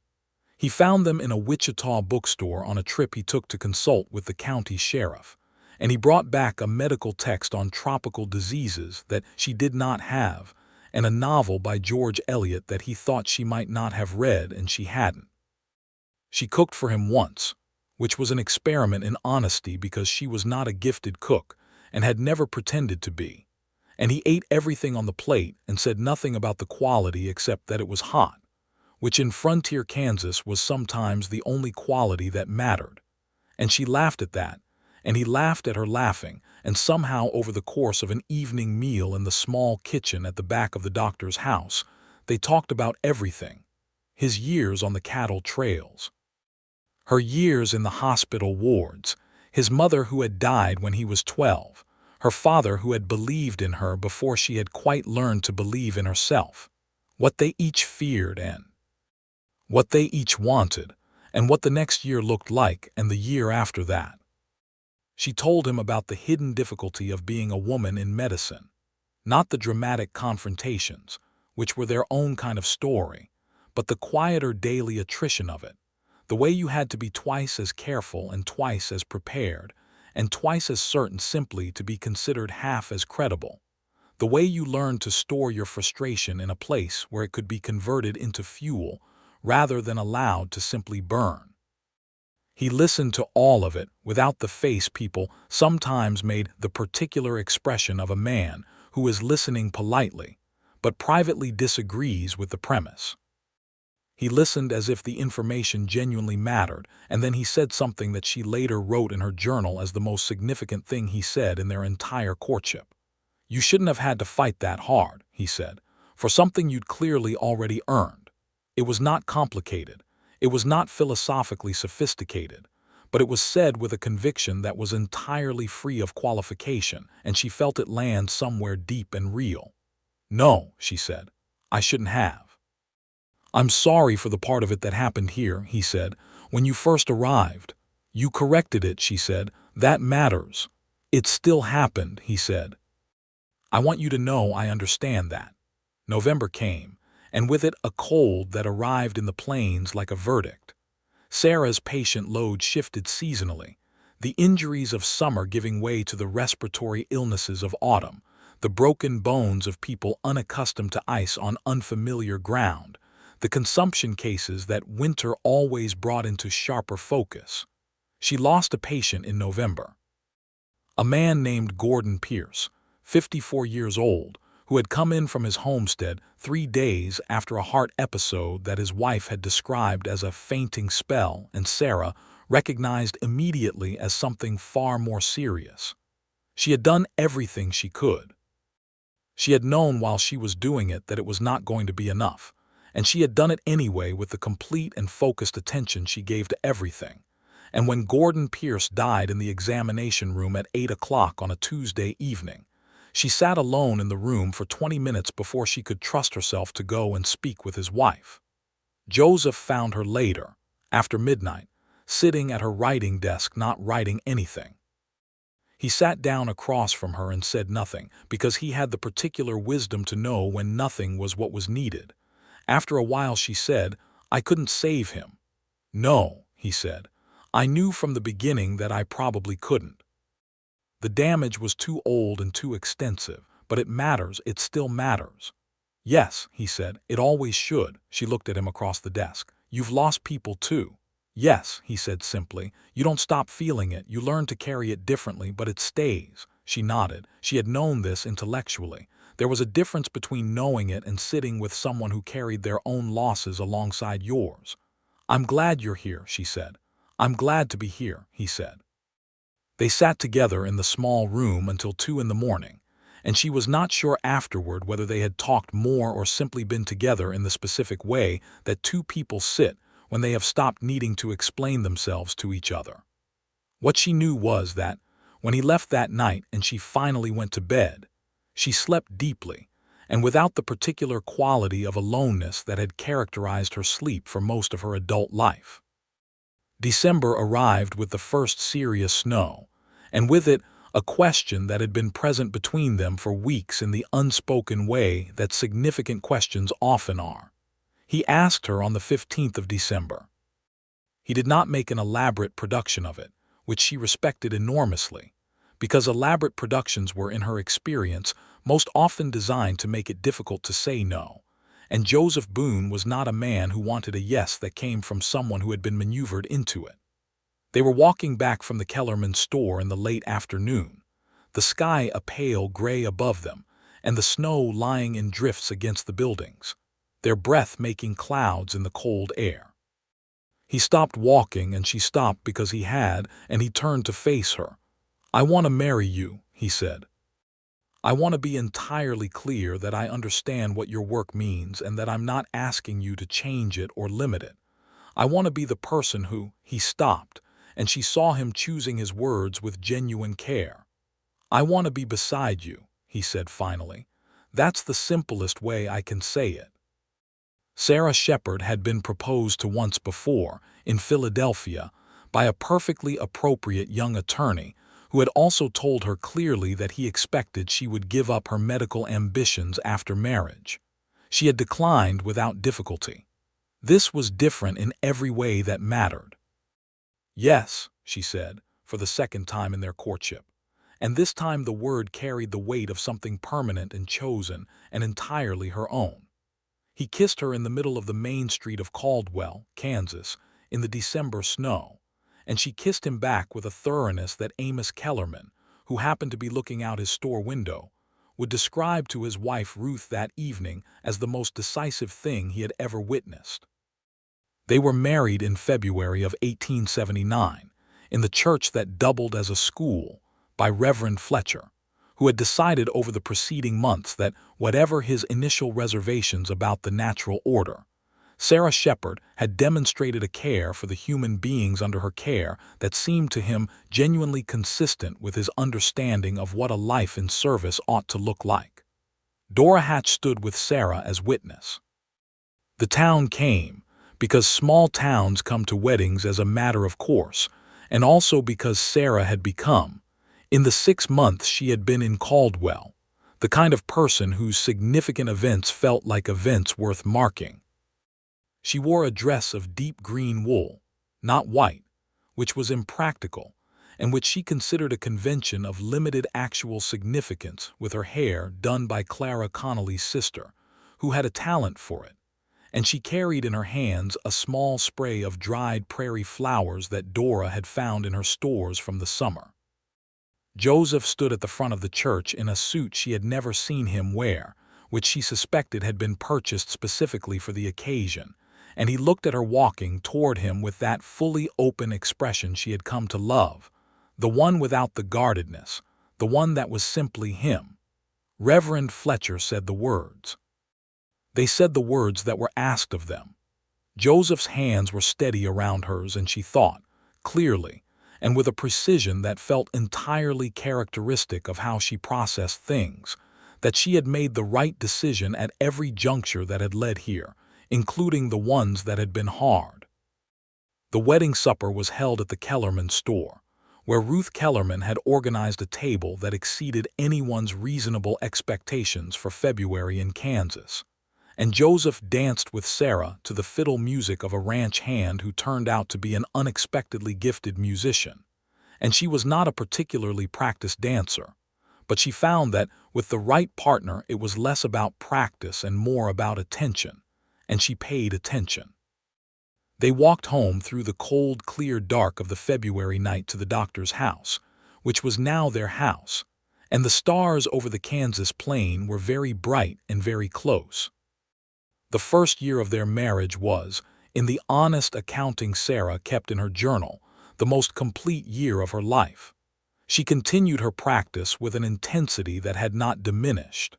He found them in a Wichita bookstore on a trip he took to consult with the county sheriff, and he brought back a medical text on tropical diseases that she did not have, and a novel by George Eliot that he thought she might not have read and she hadn't. She cooked for him once, which was an experiment in honesty because she was not a gifted cook and had never pretended to be, and he ate everything on the plate and said nothing about the quality except that it was hot, which in frontier Kansas was sometimes the only quality that mattered. And she laughed at that, and he laughed at her laughing, and somehow over the course of an evening meal in the small kitchen at the back of the doctor's house, they talked about everything: his years on the cattle trails, her years in the hospital wards, his mother who had died when he was 12, her father who had believed in her before she had quite learned to believe in herself, what they each feared and what they each wanted, and what the next year looked like and the year after that. She told him about the hidden difficulty of being a woman in medicine, not the dramatic confrontations, which were their own kind of story, but the quieter daily attrition of it, the way you had to be twice as careful and twice as prepared, and twice as certain simply to be considered half as credible, the way you learned to store your frustration in a place where it could be converted into fuel rather than allowed to simply burn. He listened to all of it without the face people sometimes made the particular expression of a man who is listening politely, but privately disagrees with the premise. He listened as if the information genuinely mattered, and then he said something that she later wrote in her journal as the most significant thing he said in their entire courtship. "You shouldn't have had to fight that hard," he said, "for something you'd clearly already earned. It was not complicated. It was not philosophically sophisticated, but it was said with a conviction that was entirely free of qualification, and she felt it land somewhere deep and real." "No," she said, "I shouldn't have." "I'm sorry for the part of it that happened here," he said, "when you first arrived. You corrected it," she said. "That matters." "It still happened," he said. "I want you to know I understand that." November came, and with it a cold that arrived in the plains like a verdict. Sarah's patient load shifted seasonally, the injuries of summer giving way to the respiratory illnesses of autumn, the broken bones of people unaccustomed to ice on unfamiliar ground, the consumption cases that winter always brought into sharper focus. She lost a patient in November. A man named Gordon Pierce, 54 years old, who had come in from his homestead 3 days after a heart episode that his wife had described as a fainting spell, and Sarah recognized immediately as something far more serious. She had done everything she could. She had known while she was doing it that it was not going to be enough, and she had done it anyway with the complete and focused attention she gave to everything. And when Gordon Pierce died in the examination room at 8 o'clock on a Tuesday evening, she sat alone in the room for 20 minutes before she could trust herself to go and speak with his wife. Joseph found her later, after midnight, sitting at her writing desk not writing anything. He sat down across from her and said nothing, because he had the particular wisdom to know when nothing was what was needed. After a while she said, "I couldn't save him." "No," he said. "I knew from the beginning that I probably couldn't. The damage was too old and too extensive, but it matters, it still matters." "Yes," he said, "it always should." She looked at him across the desk. "You've lost people too." "Yes," he said simply. "You don't stop feeling it, you learn to carry it differently, but it stays." She nodded. She had known this intellectually. There was a difference between knowing it and sitting with someone who carried their own losses alongside yours. "I'm glad you're here," she said. "I'm glad to be here," he said. They sat together in the small room until 2 in the morning, and she was not sure afterward whether they had talked more or simply been together in the specific way that two people sit when they have stopped needing to explain themselves to each other. What she knew was that, when he left that night and she finally went to bed, she slept deeply, and without the particular quality of aloneness that had characterized her sleep for most of her adult life. December arrived with the first serious snow, and with it a question that had been present between them for weeks in the unspoken way that significant questions often are. He asked her on the 15th of December. He did not make an elaborate production of it, which she respected enormously, because elaborate productions were, in her experience, most often designed to make it difficult to say no, and Joseph Boone was not a man who wanted a yes that came from someone who had been maneuvered into it. They were walking back from the Kellerman store in the late afternoon, the sky a pale gray above them, and the snow lying in drifts against the buildings, their breath making clouds in the cold air. He stopped walking and she stopped because he had, and he turned to face her. "I want to marry you," he said. "I want to be entirely clear that I understand what your work means and that I'm not asking you to change it or limit it. I want to be the person who—" He stopped, and she saw him choosing his words with genuine care. "I want to be beside you," he said finally. "That's the simplest way I can say it." Sarah Shepard had been proposed to once before, in Philadelphia, by a perfectly appropriate young attorney who had also told her clearly that he expected she would give up her medical ambitions after marriage. She had declined without difficulty. This was different in every way that mattered. "Yes," she said, for the second time in their courtship, and this time the word carried the weight of something permanent and chosen and entirely her own. He kissed her in the middle of the main street of Caldwell, Kansas, in the December snow, and she kissed him back with a thoroughness that Amos Kellerman, who happened to be looking out his store window, would describe to his wife Ruth that evening as the most decisive thing he had ever witnessed. They were married in February of 1879, in the church that doubled as a school, by Reverend Fletcher, who had decided over the preceding months that, whatever his initial reservations about the natural order, Sarah Shepard had demonstrated a care for the human beings under her care that seemed to him genuinely consistent with his understanding of what a life in service ought to look like. Dora Hatch stood with Sarah as witness. The town came, because small towns come to weddings as a matter of course, and also because Sarah had become, in the 6 months she had been in Caldwell, the kind of person whose significant events felt like events worth marking. She wore a dress of deep green wool, not white, which was impractical, and which she considered a convention of limited actual significance, with her hair done by Clara Connolly's sister, who had a talent for it, and she carried in her hands a small spray of dried prairie flowers that Dora had found in her stores from the summer. Joseph stood at the front of the church in a suit she had never seen him wear, which she suspected had been purchased specifically for the occasion, and he looked at her walking toward him with that fully open expression she had come to love, the one without the guardedness, the one that was simply him. Reverend Fletcher said the words. They said the words that were asked of them. Joseph's hands were steady around hers, and she thought, clearly, and with a precision that felt entirely characteristic of how she processed things, that she had made the right decision at every juncture that had led here, including the ones that had been hard. The wedding supper was held at the Kellerman store, where Ruth Kellerman had organized a table that exceeded anyone's reasonable expectations for February in Kansas. And Joseph danced with Sarah to the fiddle music of a ranch hand who turned out to be an unexpectedly gifted musician. And she was not a particularly practiced dancer, but she found that with the right partner it was less about practice and more about attention, and she paid attention. They walked home through the cold, clear dark of the February night to the doctor's house, which was now their house, and the stars over the Kansas plain were very bright and very close. The first year of their marriage was, in the honest accounting Sarah kept in her journal, the most complete year of her life. She continued her practice with an intensity that had not diminished.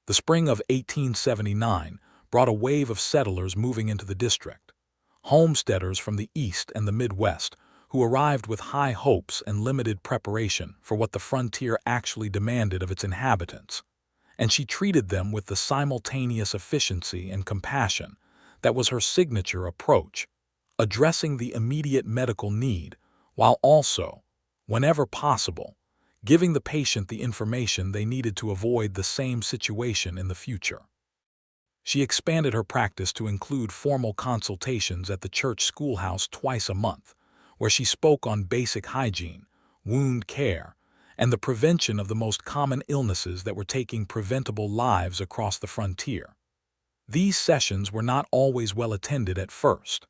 The spring of 1879 brought a wave of settlers moving into the district, homesteaders from the East and the Midwest, who arrived with high hopes and limited preparation for what the frontier actually demanded of its inhabitants, and she treated them with the simultaneous efficiency and compassion that was her signature approach, addressing the immediate medical need while also, whenever possible, giving the patient the information they needed to avoid the same situation in the future. She expanded her practice to include formal consultations at the church schoolhouse twice a month, where she spoke on basic hygiene, wound care, and the prevention of the most common illnesses that were taking preventable lives across the frontier. These sessions were not always well attended at first.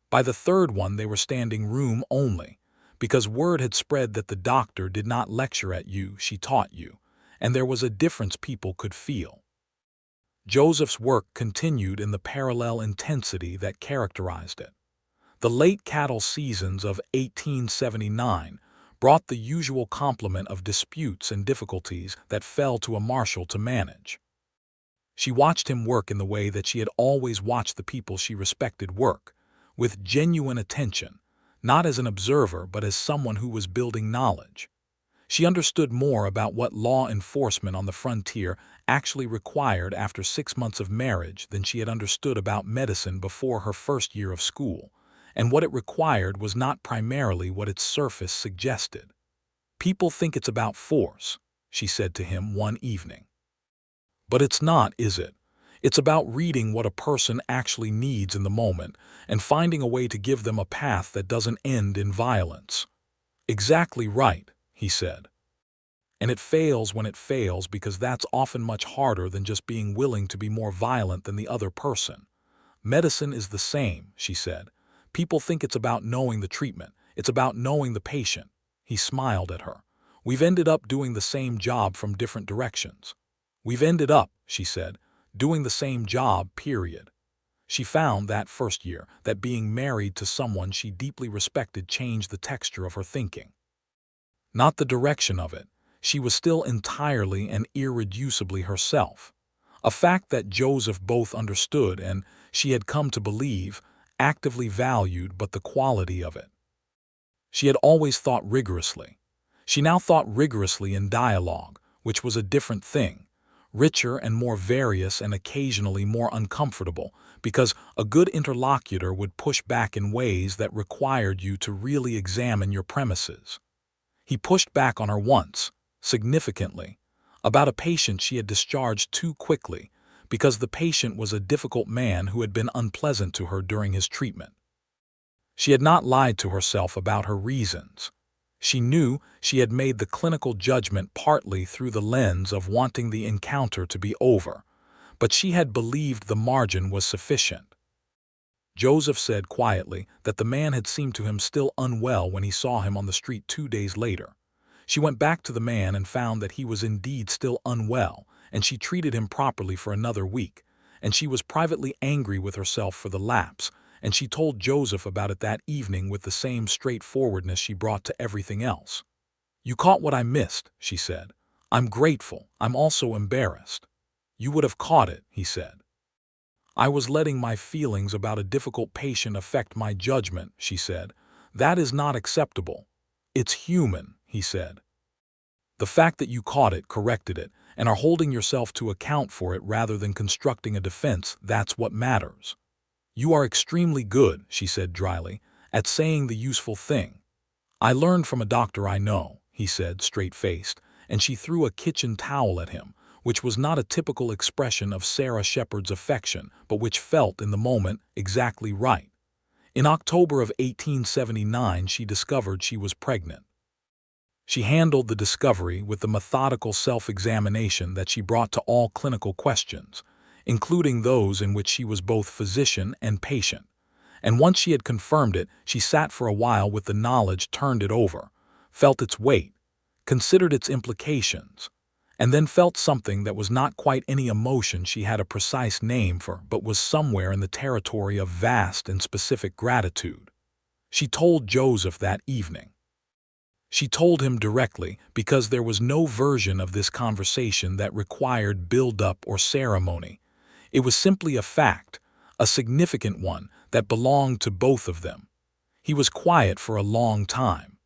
By the third one they were standing room only, because word had spread that the doctor did not lecture at you, she taught you, and there was a difference people could feel. Joseph's work continued in the parallel intensity that characterized it. The late cattle seasons of 1879 brought the usual complement of disputes and difficulties that fell to a marshal to manage. She watched him work in the way that she had always watched the people she respected work, with genuine attention, not as an observer but as someone who was building knowledge. She understood more about what law enforcement on the frontier actually required after 6 months of marriage than she had understood about medicine before her first year of school, and what it required was not primarily what its surface suggested. "People think it's about force," she said to him one evening. "But it's not, is it? It's about reading what a person actually needs in the moment and finding a way to give them a path that doesn't end in violence." "Exactly right," he said. "And it fails when it fails because that's often much harder than just being willing to be more violent than the other person. Medicine is the same," she said. "People think it's about knowing the treatment. It's about knowing the patient." He smiled at her. "We've ended up doing the same job from different directions." "We've ended up," she said, "doing the same job, period." She found that first year that being married to someone she deeply respected changed the texture of her thinking. Not the direction of it. She was still entirely and irreducibly herself, a fact that Joseph both understood and, she had come to believe, actively valued, but the quality of it. She had always thought rigorously. She now thought rigorously in dialogue, which was a different thing, richer and more various and occasionally more uncomfortable, because a good interlocutor would push back in ways that required you to really examine your premises. He pushed back on her once, significantly, about a patient she had discharged too quickly, because the patient was a difficult man who had been unpleasant to her during his treatment. She had not lied to herself about her reasons. She knew she had made the clinical judgment partly through the lens of wanting the encounter to be over, but she had believed the margin was sufficient. Joseph said quietly that the man had seemed to him still unwell when he saw him on the street 2 days later. She went back to the man and found that he was indeed still unwell, and she treated him properly for another week, and she was privately angry with herself for the lapse, and she told Joseph about it that evening with the same straightforwardness she brought to everything else. "You caught what I missed," she said. "I'm grateful. I'm also embarrassed." "You would have caught it," he said. "I was letting my feelings about a difficult patient affect my judgment," she said. "That is not acceptable." "It's human," he said. "The fact that you caught it, corrected it, and are holding yourself to account for it rather than constructing a defense, that's what matters." "You are extremely good," she said dryly, "at saying the useful thing." "I learned from a doctor I know," he said, straight-faced, and she threw a kitchen towel at him, which was not a typical expression of Sarah Shepard's affection, but which felt, in the moment, exactly right. In October of 1879 she discovered she was pregnant. She handled the discovery with the methodical self-examination that she brought to all clinical questions, including those in which she was both physician and patient. And once she had confirmed it, she sat for a while with the knowledge, turned it over, felt its weight, considered its implications, and then felt something that was not quite any emotion she had a precise name for, but was somewhere in the territory of vast and specific gratitude. She told Joseph that evening. She told him directly because there was no version of this conversation that required build-up or ceremony. It was simply a fact, a significant one, that belonged to both of them. He was quiet for a long time.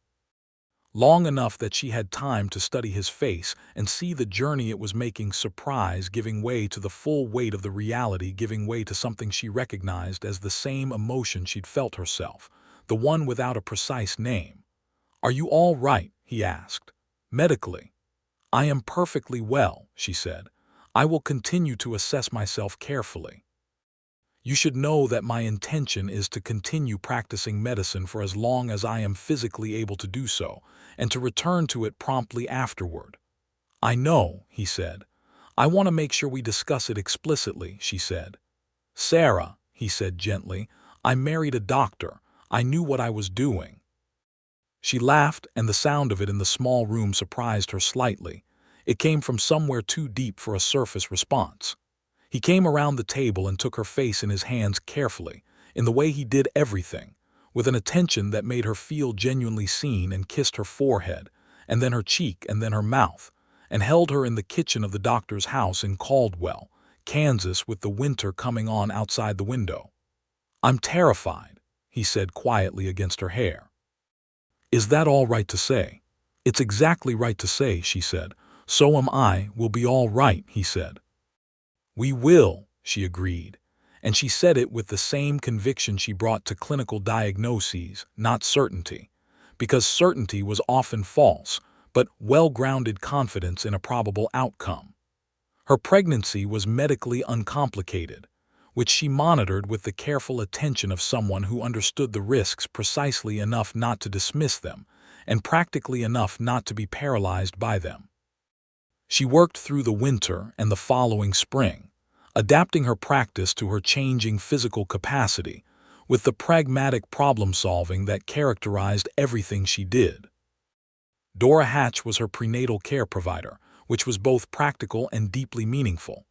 Long enough that she had time to study his face and see the journey it was making, surprise giving way to the full weight of the reality, giving way to something she recognized as the same emotion she'd felt herself, the one without a precise name. "Are you all right?" he asked. "Medically?" "I am perfectly well," she said. "I will continue to assess myself carefully. You should know that my intention is to continue practicing medicine for as long as I am physically able to do so, and to return to it promptly afterward." "I know," he said. "I want to make sure we discuss it explicitly," she said. "Sarah," he said gently, "I married a doctor. I knew what I was doing." She laughed, and the sound of it in the small room surprised her slightly. It came from somewhere too deep for a surface response. He came around the table and took her face in his hands carefully, in the way he did everything, with an attention that made her feel genuinely seen, and kissed her forehead, and then her cheek, and then her mouth, and held her in the kitchen of the doctor's house in Caldwell, Kansas, with the winter coming on outside the window. "I'm terrified," he said quietly against her hair. "Is that all right to say?" "It's exactly right to say," she said. "So am I. We'll be all right," he said. "We will," she agreed, and she said it with the same conviction she brought to clinical diagnoses, not certainty, because certainty was often false, but well-grounded confidence in a probable outcome. Her pregnancy was medically uncomplicated, which she monitored with the careful attention of someone who understood the risks precisely enough not to dismiss them, and practically enough not to be paralyzed by them. She worked through the winter and the following spring, adapting her practice to her changing physical capacity, with the pragmatic problem-solving that characterized everything she did. Dora Hatch was her prenatal care provider, which was both practical and deeply meaningful.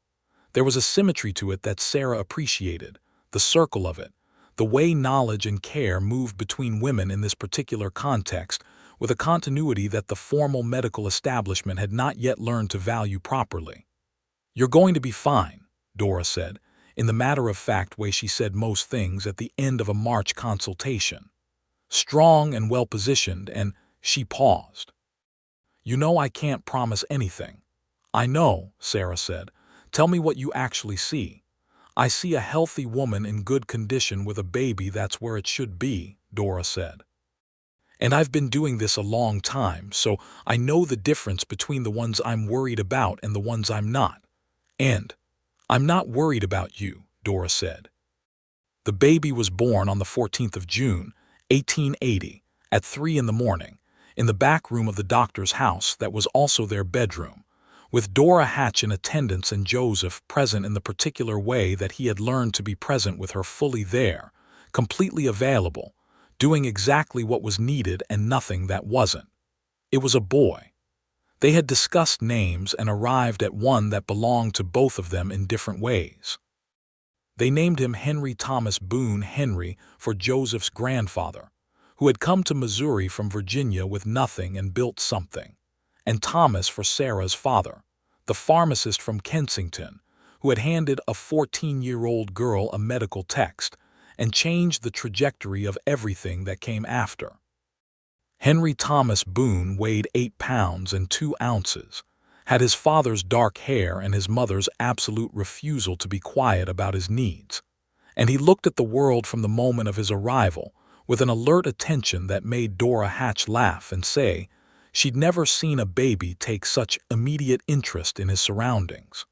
There was a symmetry to it that Sarah appreciated, the circle of it, the way knowledge and care moved between women in this particular context, with a continuity that the formal medical establishment had not yet learned to value properly. "You're going to be fine," Dora said, in the matter-of-fact way she said most things at the end of a March consultation. "Strong and well-positioned," and she paused. "You know I can't promise anything." "I know," Sarah said. "Tell me what you actually see." "I see a healthy woman in good condition with a baby that's where it should be," Dora said. "And I've been doing this a long time, so I know the difference between the ones I'm worried about and the ones I'm not. And I'm not worried about you," Dora said. The baby was born on the 14th of June, 1880, at 3 in the morning, in the back room of the doctor's house that was also their bedroom, with Dora Hatch in attendance and Joseph present in the particular way that he had learned to be present with her, fully there, completely available, doing exactly what was needed and nothing that wasn't. It was a boy. They had discussed names and arrived at one that belonged to both of them in different ways. They named him Henry Thomas Boone, Henry for Joseph's grandfather, who had come to Missouri from Virginia with nothing and built something, and Thomas for Sarah's father, the pharmacist from Kensington, who had handed a 14-year-old girl a medical text and changed the trajectory of everything that came after. Henry Thomas Boone weighed 8 pounds and 2 ounces, had his father's dark hair and his mother's absolute refusal to be quiet about his needs, and he looked at the world from the moment of his arrival with an alert attention that made Dora Hatch laugh and say she'd never seen a baby take such immediate interest in his surroundings.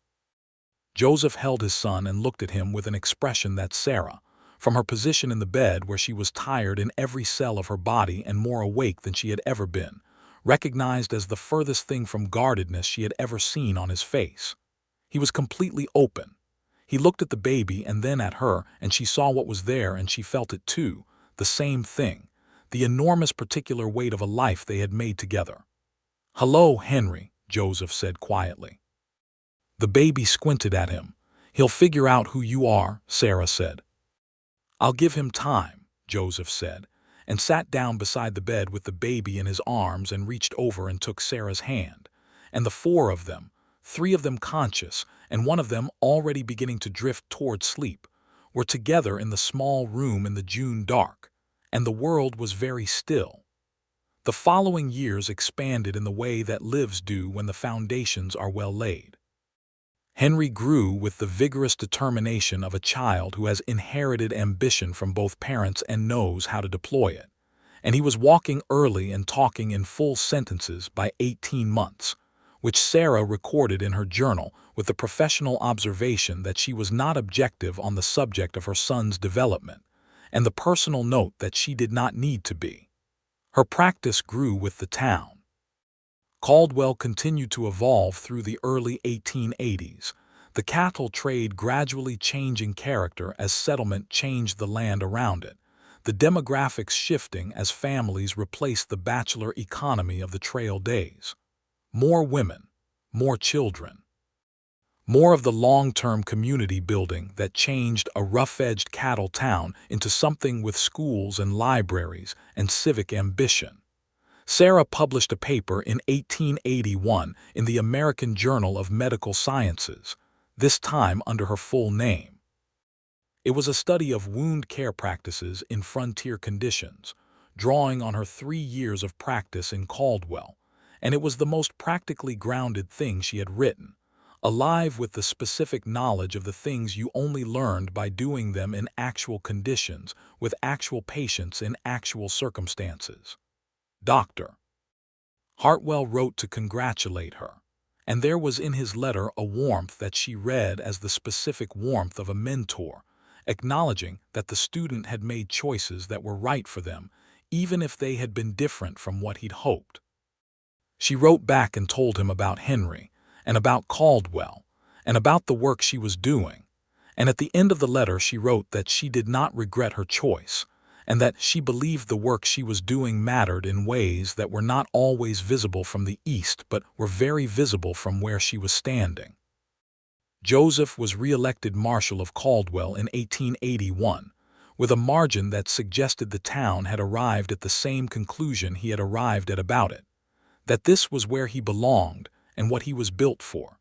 Joseph held his son and looked at him with an expression that Sarah, from her position in the bed where she was tired in every cell of her body and more awake than she had ever been, recognized as the furthest thing from guardedness she had ever seen on his face. He was completely open. He looked at the baby and then at her, and she saw what was there, and she felt it too, the same thing, the enormous particular weight of a life they had made together. "Hello, Henry," Joseph said quietly. The baby squinted at him. "He'll figure out who you are," Sarah said. "I'll give him time," Joseph said, and sat down beside the bed with the baby in his arms and reached over and took Sarah's hand, and the 4 of them, 3 of them conscious and 1 of them already beginning to drift toward sleep, were together in the small room in the June dark, and the world was very still. The following years expanded in the way that lives do when the foundations are well laid. Henry grew with the vigorous determination of a child who has inherited ambition from both parents and knows how to deploy it, and he was walking early and talking in full sentences by 18 months, which Sarah recorded in her journal with the professional observation that she was not objective on the subject of her son's development, and the personal note that she did not need to be. Her practice grew with the town. Caldwell continued to evolve through the early 1880s, the cattle trade gradually changing character as settlement changed the land around it, the demographics shifting as families replaced the bachelor economy of the trail days. More women, more children. More of the long-term community building that changed a rough-edged cattle town into something with schools and libraries and civic ambition. Sarah published a paper in 1881 in the American Journal of Medical Sciences, this time under her full name. It was a study of wound care practices in frontier conditions, drawing on her 3 years of practice in Caldwell, and it was the most practically grounded thing she had written, alive with the specific knowledge of the things you only learned by doing them in actual conditions, with actual patients in actual circumstances. Dr. Hartwell wrote to congratulate her, and there was in his letter a warmth that she read as the specific warmth of a mentor, acknowledging that the student had made choices that were right for them, even if they had been different from what he'd hoped. She wrote back and told him about Henry, and about Caldwell, and about the work she was doing, and at the end of the letter she wrote that she did not regret her choice, and that she believed the work she was doing mattered in ways that were not always visible from the east but were very visible from where she was standing. Joseph was re-elected Marshal of Caldwell in 1881, with a margin that suggested the town had arrived at the same conclusion he had arrived at about it, that this was where he belonged and what he was built for.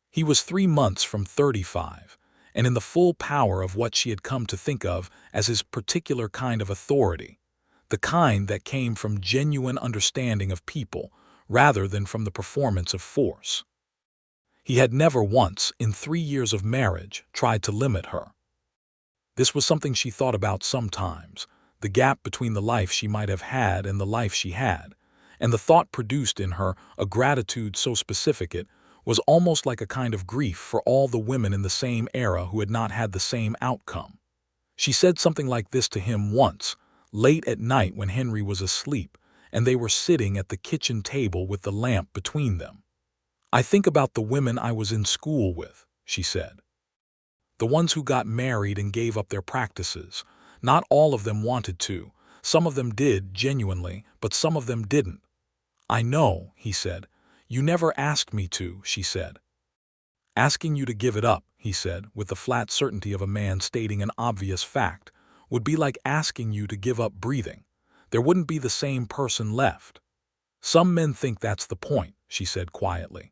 He was 3 months from 35, and in the full power of what she had come to think of as his particular kind of authority, the kind that came from genuine understanding of people rather than from the performance of force. He had never once, in 3 years of marriage, tried to limit her. This was something she thought about sometimes, the gap between the life she might have had and the life she had, and the thought produced in her a gratitude so specific it was almost like a kind of grief for all the women in the same era who had not had the same outcome. She said something like this to him once, late at night when Henry was asleep, and they were sitting at the kitchen table with the lamp between them. I think about the women I was in school with, she said. The ones who got married and gave up their practices. Not all of them wanted to. Some of them did, genuinely, but some of them didn't. I know, he said. You never asked me to, she said. Asking you to give it up, he said, with the flat certainty of a man stating an obvious fact, would be like asking you to give up breathing. There wouldn't be the same person left. Some men think that's the point, she said quietly.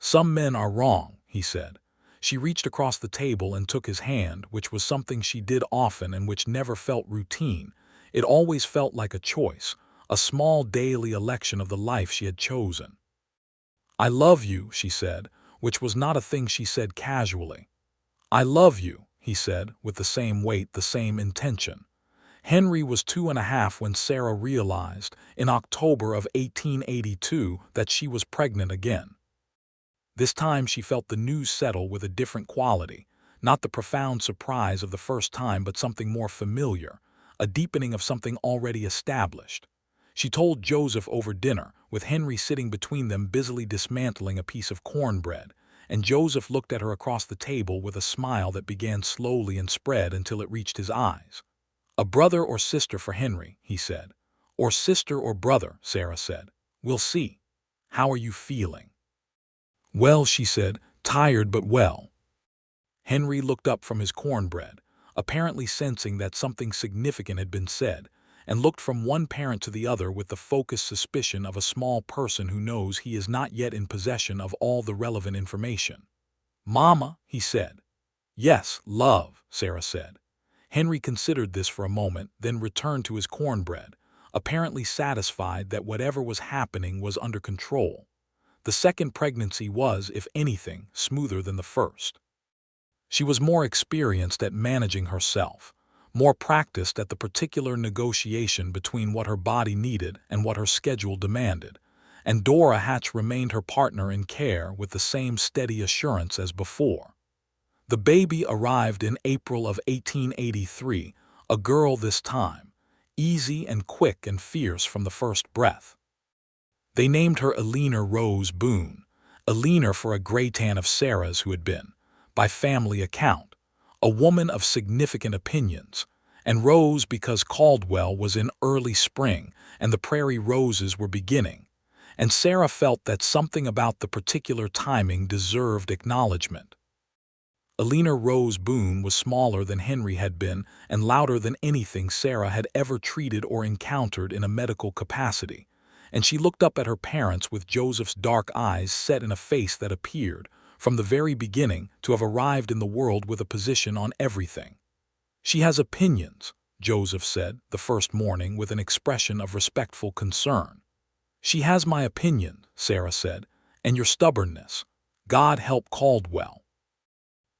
Some men are wrong, he said. She reached across the table and took his hand, which was something she did often and which never felt routine. It always felt like a choice, a small daily election of the life she had chosen. I love you, she said, which was not a thing she said casually. I love you, he said, with the same weight, the same intention. Henry was 2.5 when Sarah realized, in October of 1882, that she was pregnant again. This time she felt the news settle with a different quality, not the profound surprise of the first time but something more familiar, a deepening of something already established. She told Joseph over dinner, with Henry sitting between them busily dismantling a piece of cornbread, and Joseph looked at her across the table with a smile that began slowly and spread until it reached his eyes. A brother or sister for Henry, he said. Or sister or brother, Sarah said. We'll see. How are you feeling? Well, she said, tired but well. Henry looked up from his cornbread, apparently sensing that something significant had been said, and looked from one parent to the other with the focused suspicion of a small person who knows he is not yet in possession of all the relevant information. Mama, he said. Yes, love, Sarah said. Henry considered this for a moment, then returned to his cornbread, apparently satisfied that whatever was happening was under control. The second pregnancy was, if anything, smoother than the first. She was more experienced at managing herself, more practiced at the particular negotiation between what her body needed and what her schedule demanded, and Dora Hatch remained her partner in care with the same steady assurance as before. The baby arrived in April of 1883, a girl this time, easy and quick and fierce from the first breath. They named her Eleanor Rose Boone, Eleanor for a graytan of Sarah's who had been, by family account, a woman of significant opinions, and Rose because Caldwell was in early spring and the prairie roses were beginning, and Sarah felt that something about the particular timing deserved acknowledgement. Eleanor Rose Boone was smaller than Henry had been and louder than anything Sarah had ever treated or encountered in a medical capacity, and she looked up at her parents with Joseph's dark eyes set in a face that appeared, from the very beginning, to have arrived in the world with a position on everything. She has opinions, Joseph said the first morning with an expression of respectful concern. She has my opinion, Sarah said, and your stubbornness. God help Caldwell.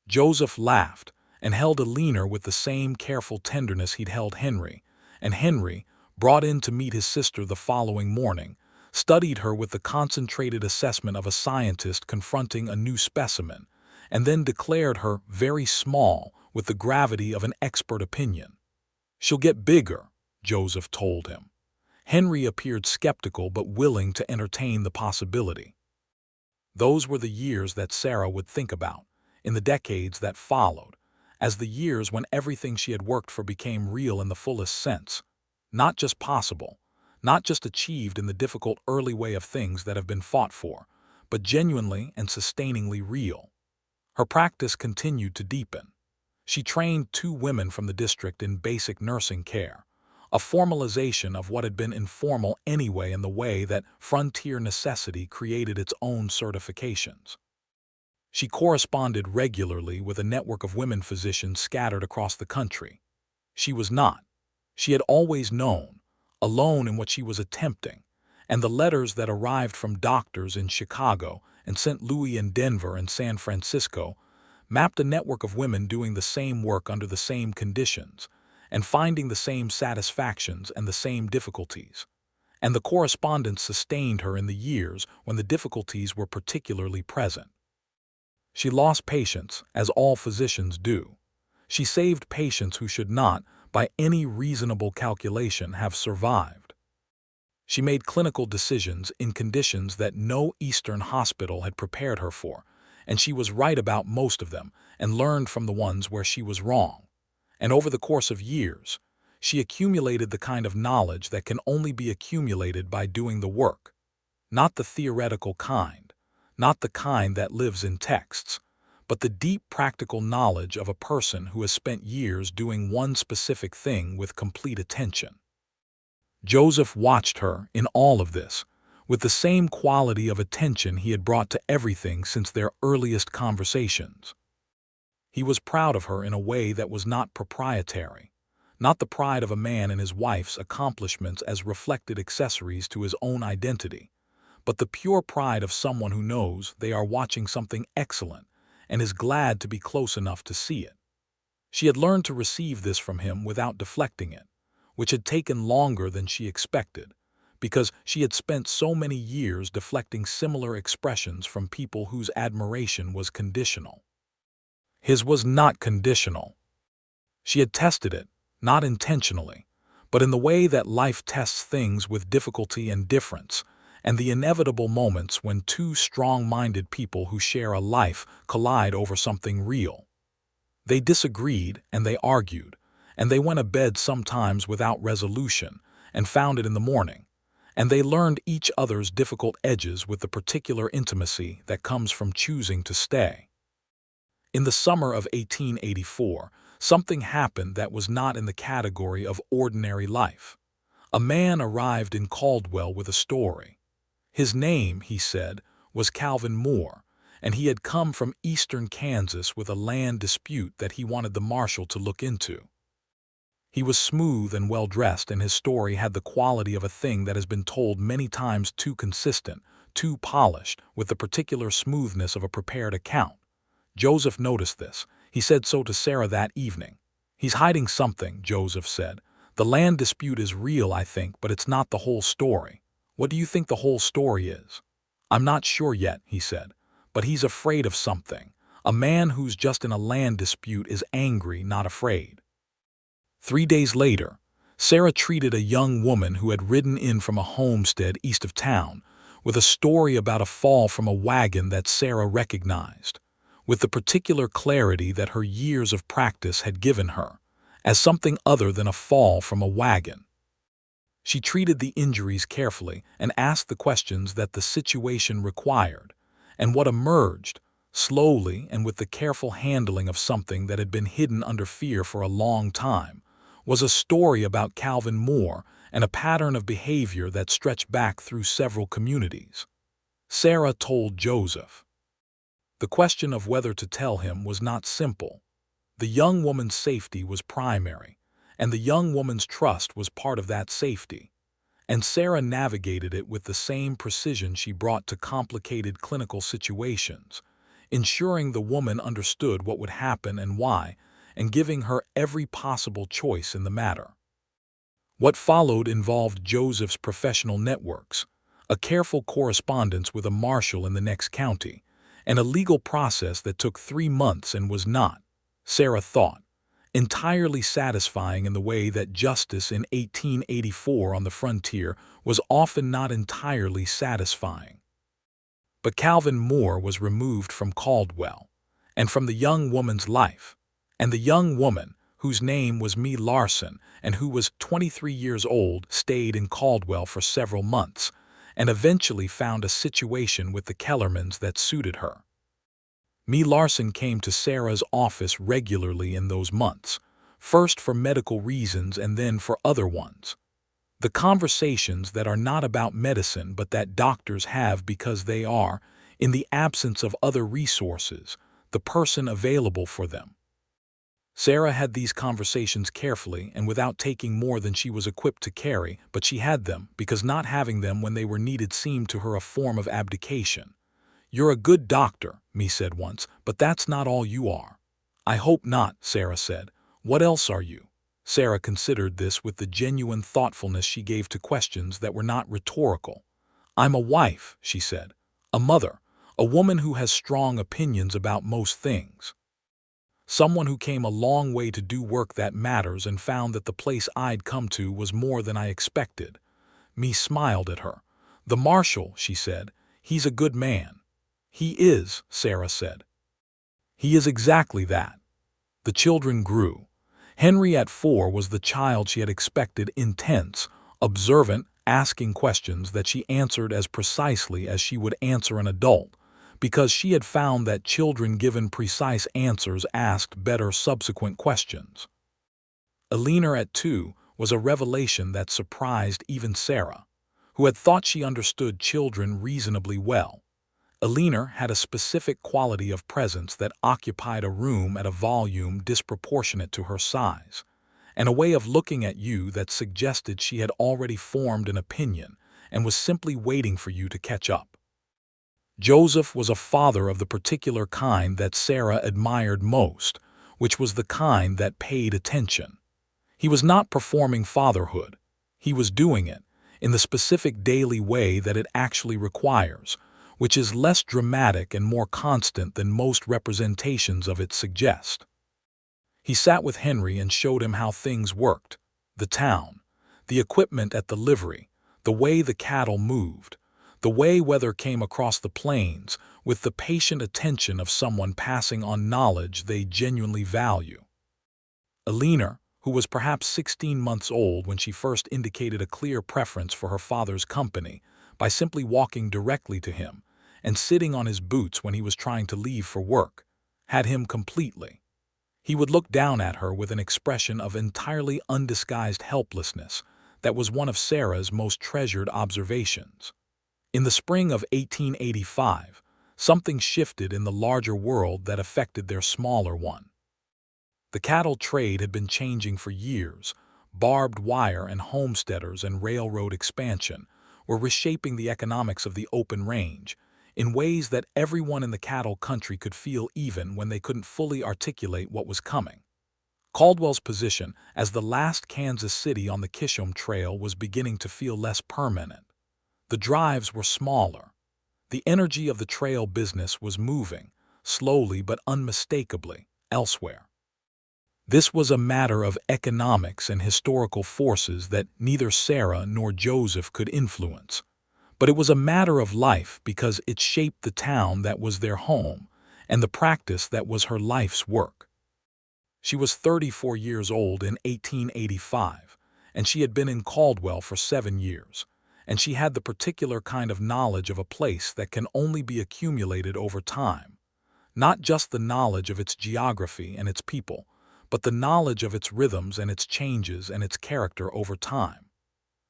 Joseph laughed and held Eleanor with the same careful tenderness he'd held Henry, and Henry, brought in to meet his sister the following morning, studied her with the concentrated assessment of a scientist confronting a new specimen, and then declared her very small with the gravity of an expert opinion. She'll get bigger, Joseph told him. Henry appeared skeptical but willing to entertain the possibility. Those were the years that Sarah would think about, in the decades that followed, as the years when everything she had worked for became real in the fullest sense. Not just possible, not just achieved in the difficult early way of things that have been fought for, but genuinely and sustainingly real. Her practice continued to deepen. She trained 2 women from the district in basic nursing care, a formalization of what had been informal anyway in the way that frontier necessity created its own certifications. She corresponded regularly with a network of women physicians scattered across the country. She was not. She had always known, alone in what she was attempting, and the letters that arrived from doctors in Chicago and St. Louis and Denver and San Francisco mapped a network of women doing the same work under the same conditions and finding the same satisfactions and the same difficulties. And the correspondence sustained her in the years when the difficulties were particularly present. She lost patients, as all physicians do. She saved patients who should not, by any reasonable calculation, have survived. She made clinical decisions in conditions that no Eastern hospital had prepared her for, and she was right about most of them and learned from the ones where she was wrong. And over the course of years, she accumulated the kind of knowledge that can only be accumulated by doing the work. Not the theoretical kind, not the kind that lives in texts, but the deep practical knowledge of a person who has spent years doing one specific thing with complete attention. Joseph watched her in all of this, with the same quality of attention he had brought to everything since their earliest conversations. He was proud of her in a way that was not proprietary, not the pride of a man in his wife's accomplishments as reflected accessories to his own identity, but the pure pride of someone who knows they are watching something excellent and is glad to be close enough to see it. She had learned to receive this from him without deflecting it, which had taken longer than she expected, because she had spent so many years deflecting similar expressions from people whose admiration was conditional. His was not conditional. She had tested it, not intentionally, but in the way that life tests things with difficulty and difference, and the inevitable moments when two strong-minded people who share a life collide over something real. They disagreed and they argued, and they went to bed sometimes without resolution and found it in the morning, and they learned each other's difficult edges with the particular intimacy that comes from choosing to stay. In the summer of 1884, something happened that was not in the category of ordinary life. A man arrived in Caldwell with a story. His name, he said, was Calvin Moore, and he had come from eastern Kansas with a land dispute that he wanted the marshal to look into. He was smooth and well-dressed, and his story had the quality of a thing that has been told many times, too consistent, too polished, with the particular smoothness of a prepared account. Joseph noticed this. He said so to Sarah that evening. "He's hiding something," Joseph said. "The land dispute is real, I think, but it's not the whole story. What do you think the whole story is?" "I'm not sure yet," he said, "but he's afraid of something. A man who's just in a land dispute is angry, not afraid." 3 days later, Sarah treated a young woman who had ridden in from a homestead east of town with a story about a fall from a wagon that Sarah recognized, with the particular clarity that her years of practice had given her, as something other than a fall from a wagon. She treated the injuries carefully and asked the questions that the situation required, and what emerged, slowly and with the careful handling of something that had been hidden under fear for a long time, was a story about Calvin Moore and a pattern of behavior that stretched back through several communities. Sarah told Joseph. The question of whether to tell him was not simple. The young woman's safety was primary, and the young woman's trust was part of that safety. And Sarah navigated it with the same precision she brought to complicated clinical situations, ensuring the woman understood what would happen and why, and giving her every possible choice in the matter. What followed involved Joseph's professional networks, a careful correspondence with a marshal in the next county, and a legal process that took 3 months and was not, Sarah thought, entirely satisfying in the way that justice in 1884 on the frontier was often not entirely satisfying. But Calvin Moore was removed from Caldwell, and from the young woman's life, and the young woman, whose name was Mee Larson and who was 23 years old, stayed in Caldwell for several months, and eventually found a situation with the Kellermans that suited her. Mee Larson came to Sarah's office regularly in those months, first for medical reasons and then for other ones. The conversations that are not about medicine but that doctors have because they are, in the absence of other resources, the person available for them. Sarah had these conversations carefully and without taking more than she was equipped to carry, but she had them because not having them when they were needed seemed to her a form of abdication. "You're a good doctor," Mee said once, "but that's not all you are." "I hope not," Sarah said. "What else are you?" Sarah considered this with the genuine thoughtfulness she gave to questions that were not rhetorical. "I'm a wife," she said. "A mother, a woman who has strong opinions about most things. Someone who came a long way to do work that matters and found that the place I'd come to was more than I expected. Me smiled at her. "The marshal," she said. "He's a good man." "He is," Sarah said. "He is exactly that." The children grew. Henry at 4 was the child she had expected, intense, observant, asking questions that she answered as precisely as she would answer an adult, because she had found that children given precise answers asked better subsequent questions. Alina at 2 was a revelation that surprised even Sarah, who had thought she understood children reasonably well. Alina had a specific quality of presence that occupied a room at a volume disproportionate to her size, and a way of looking at you that suggested she had already formed an opinion and was simply waiting for you to catch up. Joseph was a father of the particular kind that Sarah admired most, which was the kind that paid attention. He was not performing fatherhood. He was doing it in the specific daily way that it actually requires, which is less dramatic and more constant than most representations of it suggest. He sat with Henry and showed him how things worked: the town, the equipment at the livery, the way the cattle moved, the way weather came across the plains, with the patient attention of someone passing on knowledge they genuinely value. Alina, who was perhaps 16 months old when she first indicated a clear preference for her father's company by simply walking directly to him and sitting on his boots when he was trying to leave for work, had him completely. He would look down at her with an expression of entirely undisguised helplessness that was one of Sarah's most treasured observations. In the spring of 1885, something shifted in the larger world that affected their smaller one. The cattle trade had been changing for years. Barbed wire and homesteaders and railroad expansion were reshaping the economics of the open range in ways that everyone in the cattle country could feel even when they couldn't fully articulate what was coming. Caldwell's position as the last Kansas city on the Kishom Trail was beginning to feel less permanent. The drives were smaller. The energy of the trail business was moving, slowly but unmistakably, elsewhere. This was a matter of economics and historical forces that neither Sarah nor Joseph could influence. But it was a matter of life because it shaped the town that was their home and the practice that was her life's work. She was 34 years old in 1885, and she had been in Caldwell for 7 years, and she had the particular kind of knowledge of a place that can only be accumulated over time. Not just the knowledge of its geography and its people, but the knowledge of its rhythms and its changes and its character over time.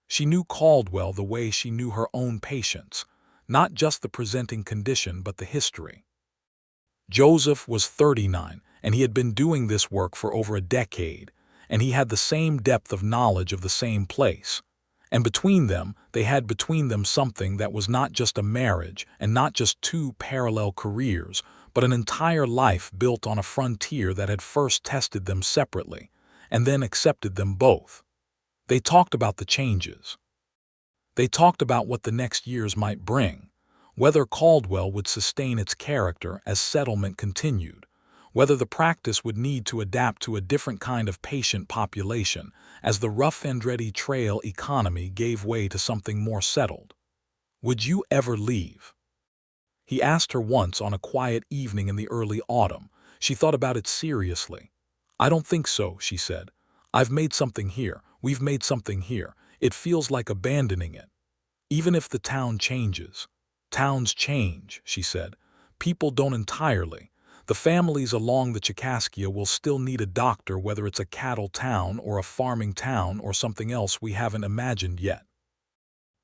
She knew Caldwell the way she knew her own patients, not just the presenting condition but the history. Joseph was 39, and he had been doing this work for over a decade, and he had the same depth of knowledge of the same place. And between them, they had between them something that was not just a marriage and not just two parallel careers, but an entire life built on a frontier that had first tested them separately and then accepted them both. They talked about the changes. They talked about what the next years might bring, whether Caldwell would sustain its character as settlement continued, whether the practice would need to adapt to a different kind of patient population as the rough and ready trail economy gave way to something more settled. "Would you ever leave?" He asked her once on a quiet evening in the early autumn. She thought about it seriously. "I don't think so," she said. "I've made something here. We've made something here. It feels like abandoning it. Even if the town changes." "Towns change," she said. "People don't entirely. The families along the Chicaskia will still need a doctor, whether it's a cattle town or a farming town or something else we haven't imagined yet."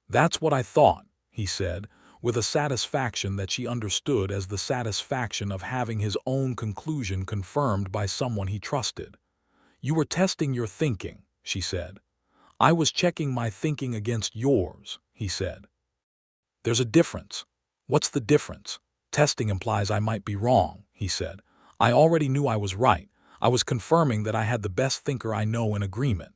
"That's what I thought," he said, with a satisfaction that she understood as the satisfaction of having his own conclusion confirmed by someone he trusted. "You were testing your thinking," she said. "I was checking my thinking against yours," he said. "There's a difference." "What's the difference?" "Testing implies I might be wrong," he said. "I already knew I was right. I was confirming that I had the best thinker I know in agreement."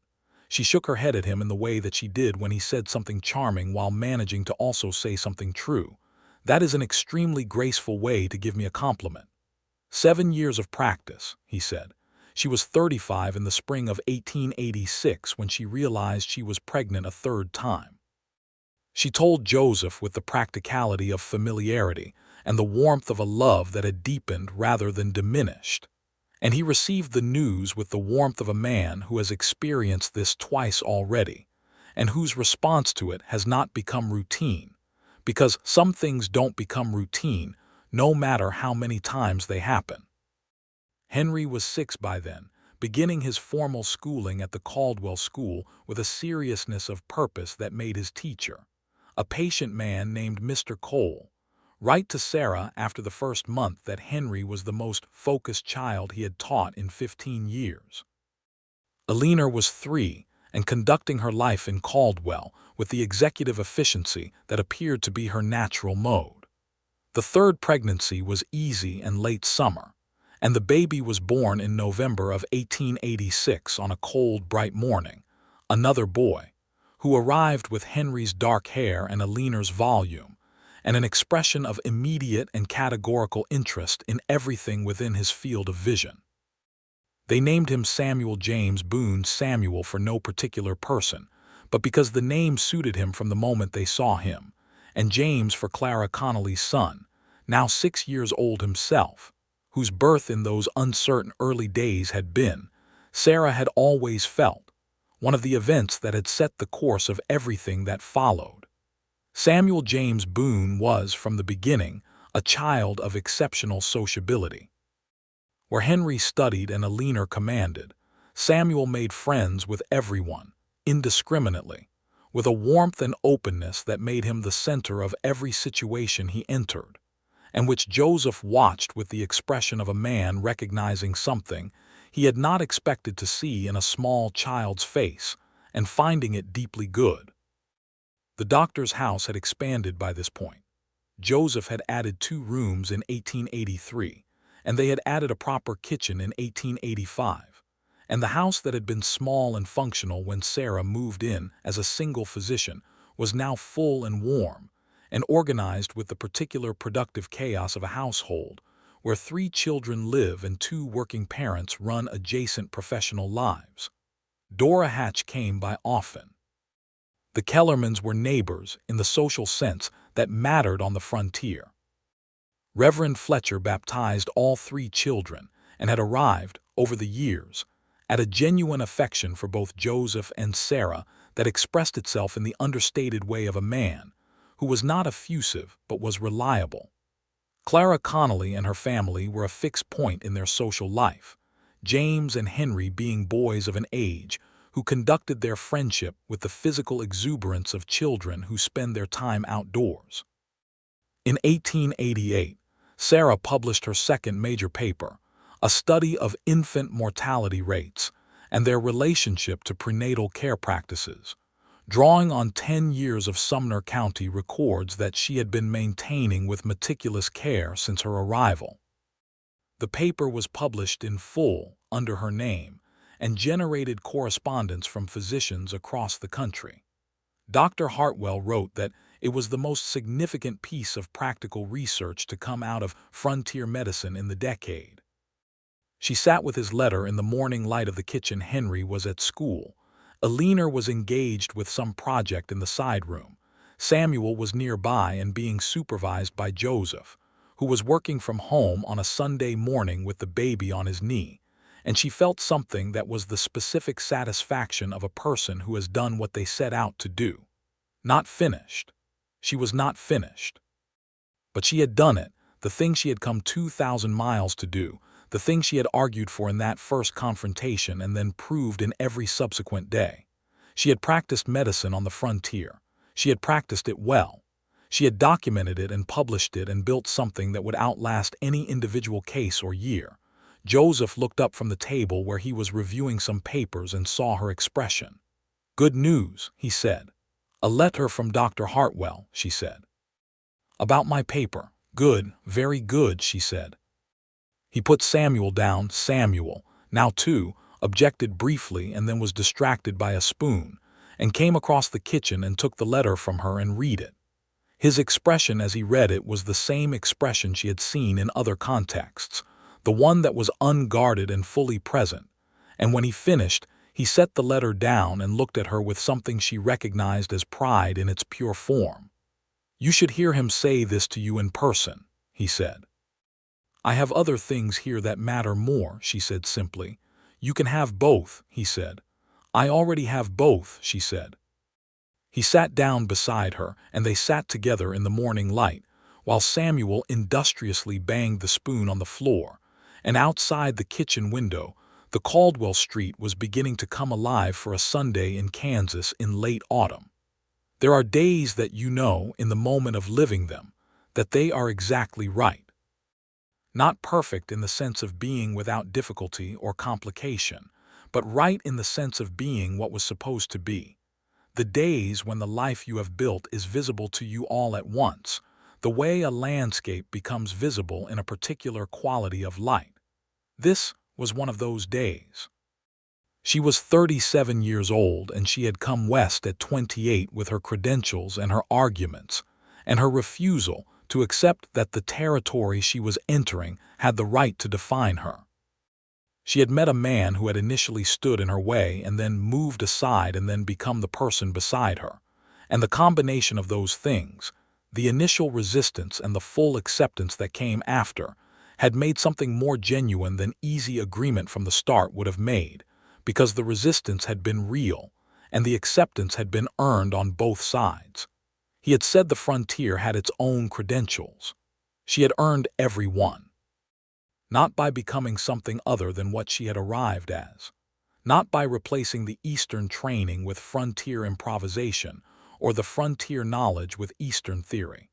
She shook her head at him in the way that she did when he said something charming while managing to also say something true. "That is an extremely graceful way to give me a compliment." 7 years of practice, he said. She was 35 in the spring of 1886 when she realized she was pregnant a third time. She told Joseph with the practicality of familiarity and the warmth of a love that had deepened rather than diminished. And he received the news with the warmth of a man who has experienced this twice already, and whose response to it has not become routine, because some things don't become routine no matter how many times they happen. Henry was 6 by then, beginning his formal schooling at the Caldwell school with a seriousness of purpose that made his teacher, a patient man named Mr. Cole, write to Sarah after the first month that Henry was the most focused child he had taught in 15 years. Eleanor was 3 and conducting her life in Caldwell with the executive efficiency that appeared to be her natural mode. The third pregnancy was easy and late summer, and the baby was born in November of 1886 on a cold, bright morning, another boy, who arrived with Henry's dark hair and Eleanor's volume, and an expression of immediate and categorical interest in everything within his field of vision. They named him Samuel James Boone Samuel for no particular person, but because the name suited him from the moment they saw him, and James for Clara Connolly's son, now 6 years old himself, whose birth in those uncertain early days had been, Sarah had always felt, one of the events that had set the course of everything that followed. Samuel James Boone was, from the beginning, a child of exceptional sociability. Where Henry studied and Eleanor commanded, Samuel made friends with everyone, indiscriminately, with a warmth and openness that made him the center of every situation he entered, and which Joseph watched with the expression of a man recognizing something he had not expected to see in a small child's face and finding it deeply good. The doctor's house had expanded by this point. Joseph had added 2 rooms in 1883, and they had added a proper kitchen in 1885, and the house that had been small and functional when Sarah moved in as a single physician was now full and warm, and organized with the particular productive chaos of a household where 3 children live and 2 working parents run adjacent professional lives. Dora Hatch came by often. The Kellermans were neighbors in the social sense that mattered on the frontier. Reverend Fletcher baptized all 3 children and had arrived, over the years, at a genuine affection for both Joseph and Sarah that expressed itself in the understated way of a man who was not effusive but was reliable. Clara Connolly and her family were a fixed point in their social life, James and Henry being boys of an age who conducted their friendship with the physical exuberance of children who spend their time outdoors. In 1888, Sarah published her second major paper, a study of infant mortality rates and their relationship to prenatal care practices, drawing on 10 years of Sumner County records that she had been maintaining with meticulous care since her arrival. The paper was published in full under her name and generated correspondence from physicians across the country. Dr. Hartwell wrote that it was the most significant piece of practical research to come out of frontier medicine in the decade. She sat with his letter in the morning light of the kitchen. Henry was at school. Eleanor was engaged with some project in the side room. Samuel was nearby and being supervised by Joseph, who was working from home on a Sunday morning with the baby on his knee, and she felt something that was the specific satisfaction of a person who has done what they set out to do. Not finished. She was not finished. But she had done it, the thing she had come 2,000 miles to do, the thing she had argued for in that first confrontation and then proved in every subsequent day. She had practiced medicine on the frontier. She had practiced it well. She had documented it and published it and built something that would outlast any individual case or year. Joseph looked up from the table where he was reviewing some papers and saw her expression. "Good news," he said. "A letter from Dr. Hartwell," she said. "About my paper." "Good, very good," she said. He put Samuel down. Samuel, now 2, objected briefly and then was distracted by a spoon, and came across the kitchen and took the letter from her and read it. His expression as he read it was the same expression she had seen in other contexts, the one that was unguarded and fully present, and when he finished, He set the letter down and looked at her with something she recognized as pride in its pure form. "You should hear him say this to you in person," he said. "I have other things here that matter more," she said simply. "You can have both," he said. "I already have both," she said. He sat down beside her, and they sat together in the morning light, while Samuel industriously banged the spoon on the floor, and outside the kitchen window, the Caldwell street was beginning to come alive for a Sunday in Kansas in late autumn. There are days that you know, in the moment of living them, that they are exactly right. Not perfect in the sense of being without difficulty or complication, but right in the sense of being what was supposed to be. The days when the life you have built is visible to you all at once, the way a landscape becomes visible in a particular quality of light. This was one of those days. She was 37 years old, and she had come west at 28 with her credentials and her arguments, and her refusal to accept that the territory she was entering had the right to define her. She had met a man who had initially stood in her way and then moved aside and then become the person beside her, and the combination of those things, the initial resistance and the full acceptance that came after, had made something more genuine than easy agreement from the start would have made, because the resistance had been real, and the acceptance had been earned on both sides. He had said the frontier had its own credentials. She had earned every one. Not by becoming something other than what she had arrived as. Not by replacing the Eastern training with frontier improvisation or the frontier knowledge with Eastern theory,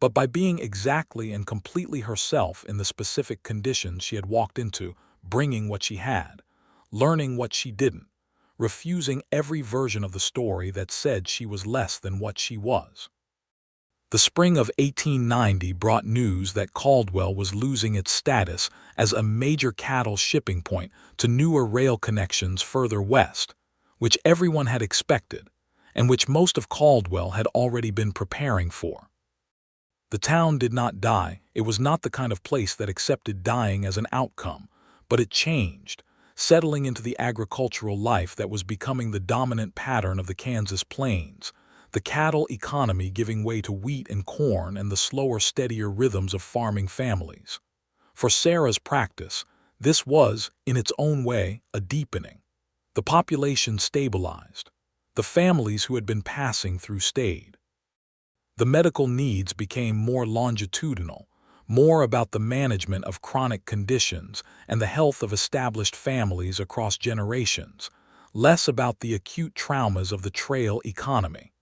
but by being exactly and completely herself in the specific conditions she had walked into, bringing what she had, learning what she didn't, refusing every version of the story that said she was less than what she was. The spring of 1890 brought news that Caldwell was losing its status as a major cattle shipping point to newer rail connections further west, which everyone had expected, and which most of Caldwell had already been preparing for. The town did not die. It was not the kind of place that accepted dying as an outcome, but it changed, settling into the agricultural life that was becoming the dominant pattern of the Kansas plains, the cattle economy giving way to wheat and corn and the slower, steadier rhythms of farming families. For Sarah's practice, this was, in its own way, a deepening. The population stabilized. The families who had been passing through stayed. The medical needs became more longitudinal, more about the management of chronic conditions and the health of established families across generations, less about the acute traumas of the trail economy.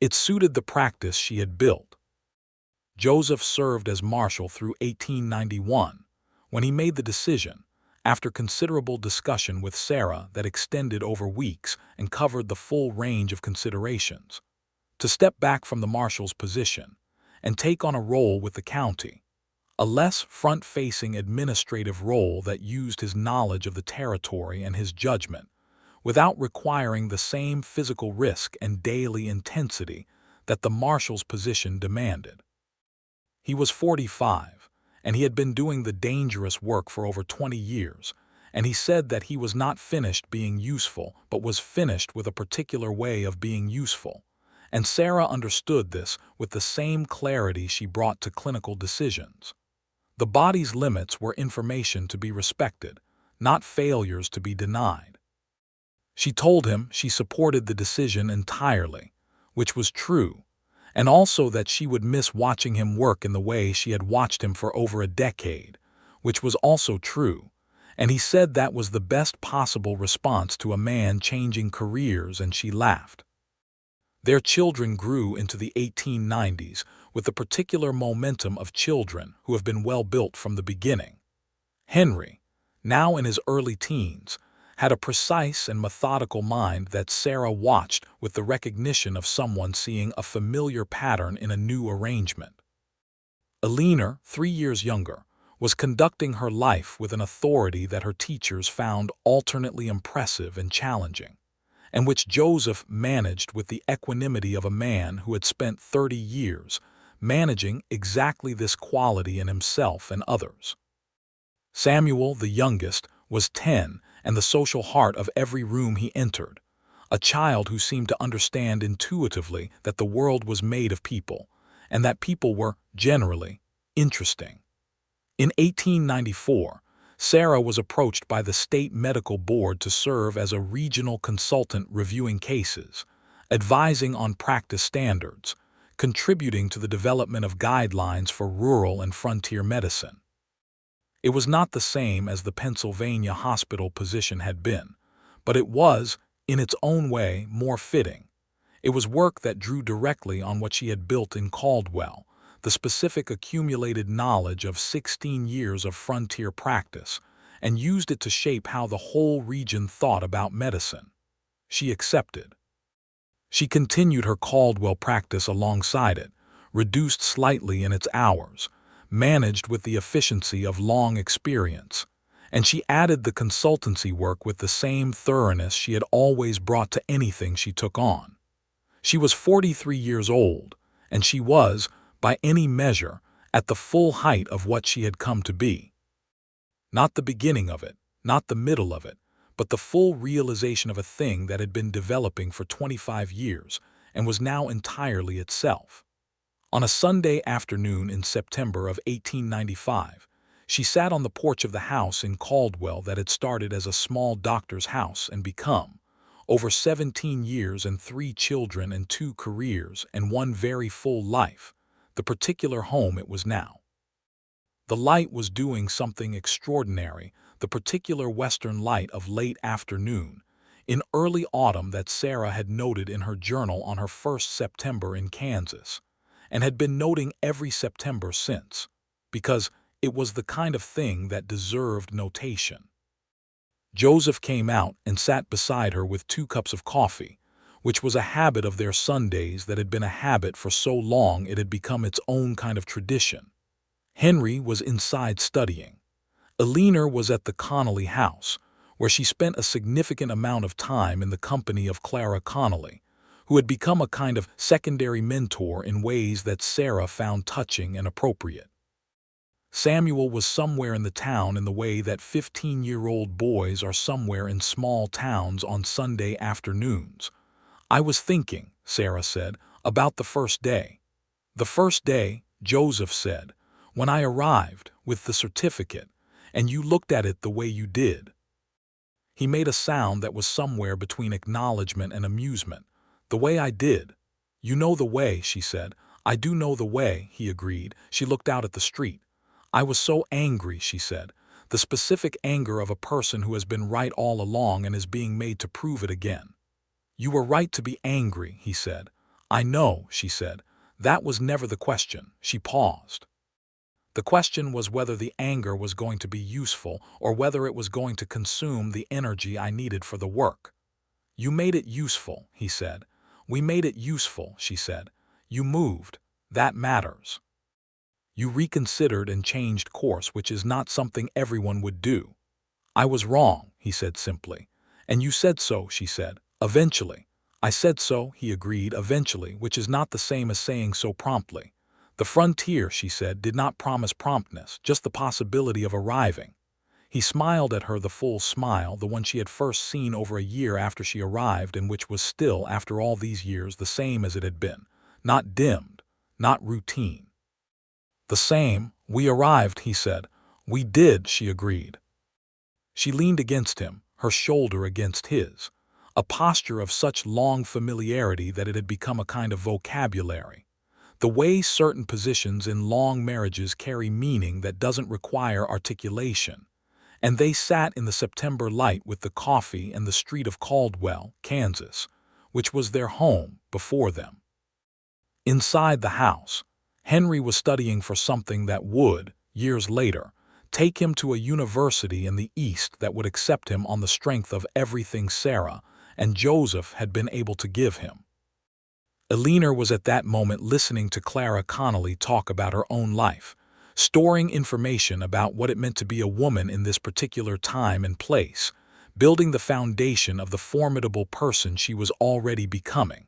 It suited the practice she had built. Joseph served as marshal through 1891, when he made the decision, after considerable discussion with Sarah that extended over weeks and covered the full range of considerations, to step back from the marshal's position and take on a role with the county, a less front-facing administrative role that used his knowledge of the territory and his judgment, without requiring the same physical risk and daily intensity that the marshal's position demanded. He was 45, and he had been doing the dangerous work for over 20 years, and he said that he was not finished being useful, but was finished with a particular way of being useful. And Sarah understood this with the same clarity she brought to clinical decisions. The body's limits were information to be respected, not failures to be denied. She told him she supported the decision entirely, which was true, and also that she would miss watching him work in the way she had watched him for over a decade, which was also true, and he said that was the best possible response to a man changing careers, and she laughed. Their children grew into the 1890s with the particular momentum of children who have been well built from the beginning. Henry, now in his early teens, had a precise and methodical mind that Sarah watched with the recognition of someone seeing a familiar pattern in a new arrangement. Eleanor, 3 years younger, was conducting her life with an authority that her teachers found alternately impressive and challenging, and which Joseph managed with the equanimity of a man who had spent 30 years managing exactly this quality in himself and others. Samuel, the youngest, was 10 and the social heart of every room he entered. A child who seemed to understand intuitively that the world was made of people, and that people were, generally, interesting. In 1894, Sarah was approached by the state medical board to serve as a regional consultant reviewing cases, advising on practice standards, contributing to the development of guidelines for rural and frontier medicine. It was not the same as the Pennsylvania hospital position had been, but it was, in its own way, more fitting. It was work that drew directly on what she had built in Caldwell, the specific accumulated knowledge of 16 years of frontier practice, and used it to shape how the whole region thought about medicine. She accepted. She continued her Caldwell practice alongside it, reduced slightly in its hours, managed with the efficiency of long experience, and she added the consultancy work with the same thoroughness she had always brought to anything she took on. She was 43 years old, and she was, by any measure, at the full height of what she had come to be. Not the beginning of it, not the middle of it, but the full realization of a thing that had been developing for 25 years and was now entirely itself. On a Sunday afternoon in September of 1895, she sat on the porch of the house in Caldwell that had started as a small doctor's house and become, over 17 years and 3 children and 2 careers and 1 very full life, the particular home it was now. The light was doing something extraordinary, the particular western light of late afternoon, in early autumn that Sarah had noted in her journal on her first September in Kansas, and had been noting every September since, because it was the kind of thing that deserved notation. Joseph came out and sat beside her with 2 cups of coffee, which was a habit of their Sundays that had been a habit for so long it had become its own kind of tradition. Henry was inside studying. Eleanor was at the Connolly house, where she spent a significant amount of time in the company of Clara Connolly, who had become a kind of secondary mentor in ways that Sarah found touching and appropriate. Samuel was somewhere in the town in the way that 15-year-old boys are somewhere in small towns on Sunday afternoons. "I was thinking," Sarah said, "about the first day." "The first day," Joseph said, "when I arrived, with the certificate, and you looked at it the way you did." He made a sound that was somewhere between acknowledgement and amusement. "The way I did." "You know the way," she said. "I do know the way," he agreed. She looked out at the street. "I was so angry," she said. "The specific anger of a person who has been right all along and is being made to prove it again." "You were right to be angry," he said. "I know," she said. "That was never the question." She paused. The question was whether the anger was going to be useful or whether it was going to consume the energy I needed for the work. "You made it useful," he said. "We made it useful," she said. "You moved. That matters. You reconsidered and changed course, which is not something everyone would do." "I was wrong," he said simply. "And you said so," she said. "Eventually." "I said so," he agreed, "eventually," which is not the same as saying so promptly. "The frontier," she said, "did not promise promptness, just the possibility of arriving." He smiled at her the full smile, the one she had first seen over a year after she arrived and which was still, after all these years, the same as it had been. Not dimmed, not routine. "The same. We arrived," he said. "We did," she agreed. She leaned against him, her shoulder against his, a posture of such long familiarity that it had become a kind of vocabulary. The way certain positions in long marriages carry meaning that doesn't require articulation. And they sat in the September light with the coffee and the street of Caldwell, Kansas, which was their home, before them. Inside the house, Henry was studying for something that would, years later, take him to a university in the East that would accept him on the strength of everything Sarah and Joseph had been able to give him. Eleanor was at that moment listening to Clara Connolly talk about her own life, storing information about what it meant to be a woman in this particular time and place, building the foundation of the formidable person she was already becoming.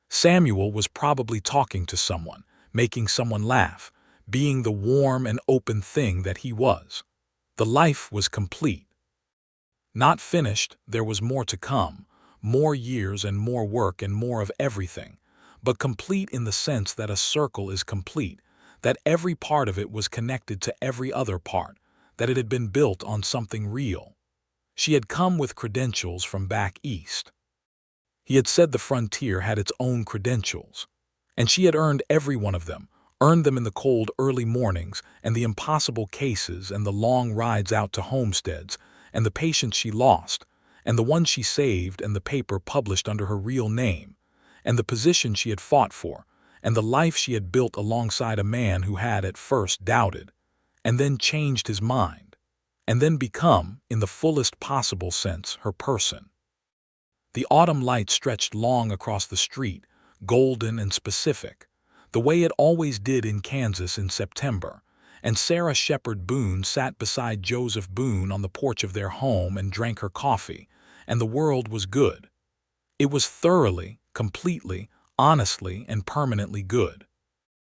Samuel was probably talking to someone, making someone laugh, being the warm and open thing that he was. The life was complete. Not finished, there was more to come, more years and more work and more of everything, but complete in the sense that a circle is complete, that every part of it was connected to every other part, that it had been built on something real. She had come with credentials from back east. He had said the frontier had its own credentials, and she had earned every one of them, earned them in the cold early mornings and the impossible cases and the long rides out to homesteads and the patients she lost and the ones she saved and the paper published under her real name and the position she had fought for and the life she had built alongside a man who had at first doubted and then changed his mind and then become, in the fullest possible sense, her person. The autumn light stretched long across the street, golden and specific, the way it always did in Kansas in September, and Sarah Shepard Boone sat beside Joseph Boone on the porch of their home and drank her coffee, and the world was good. It was thoroughly, completely, honestly, and permanently good.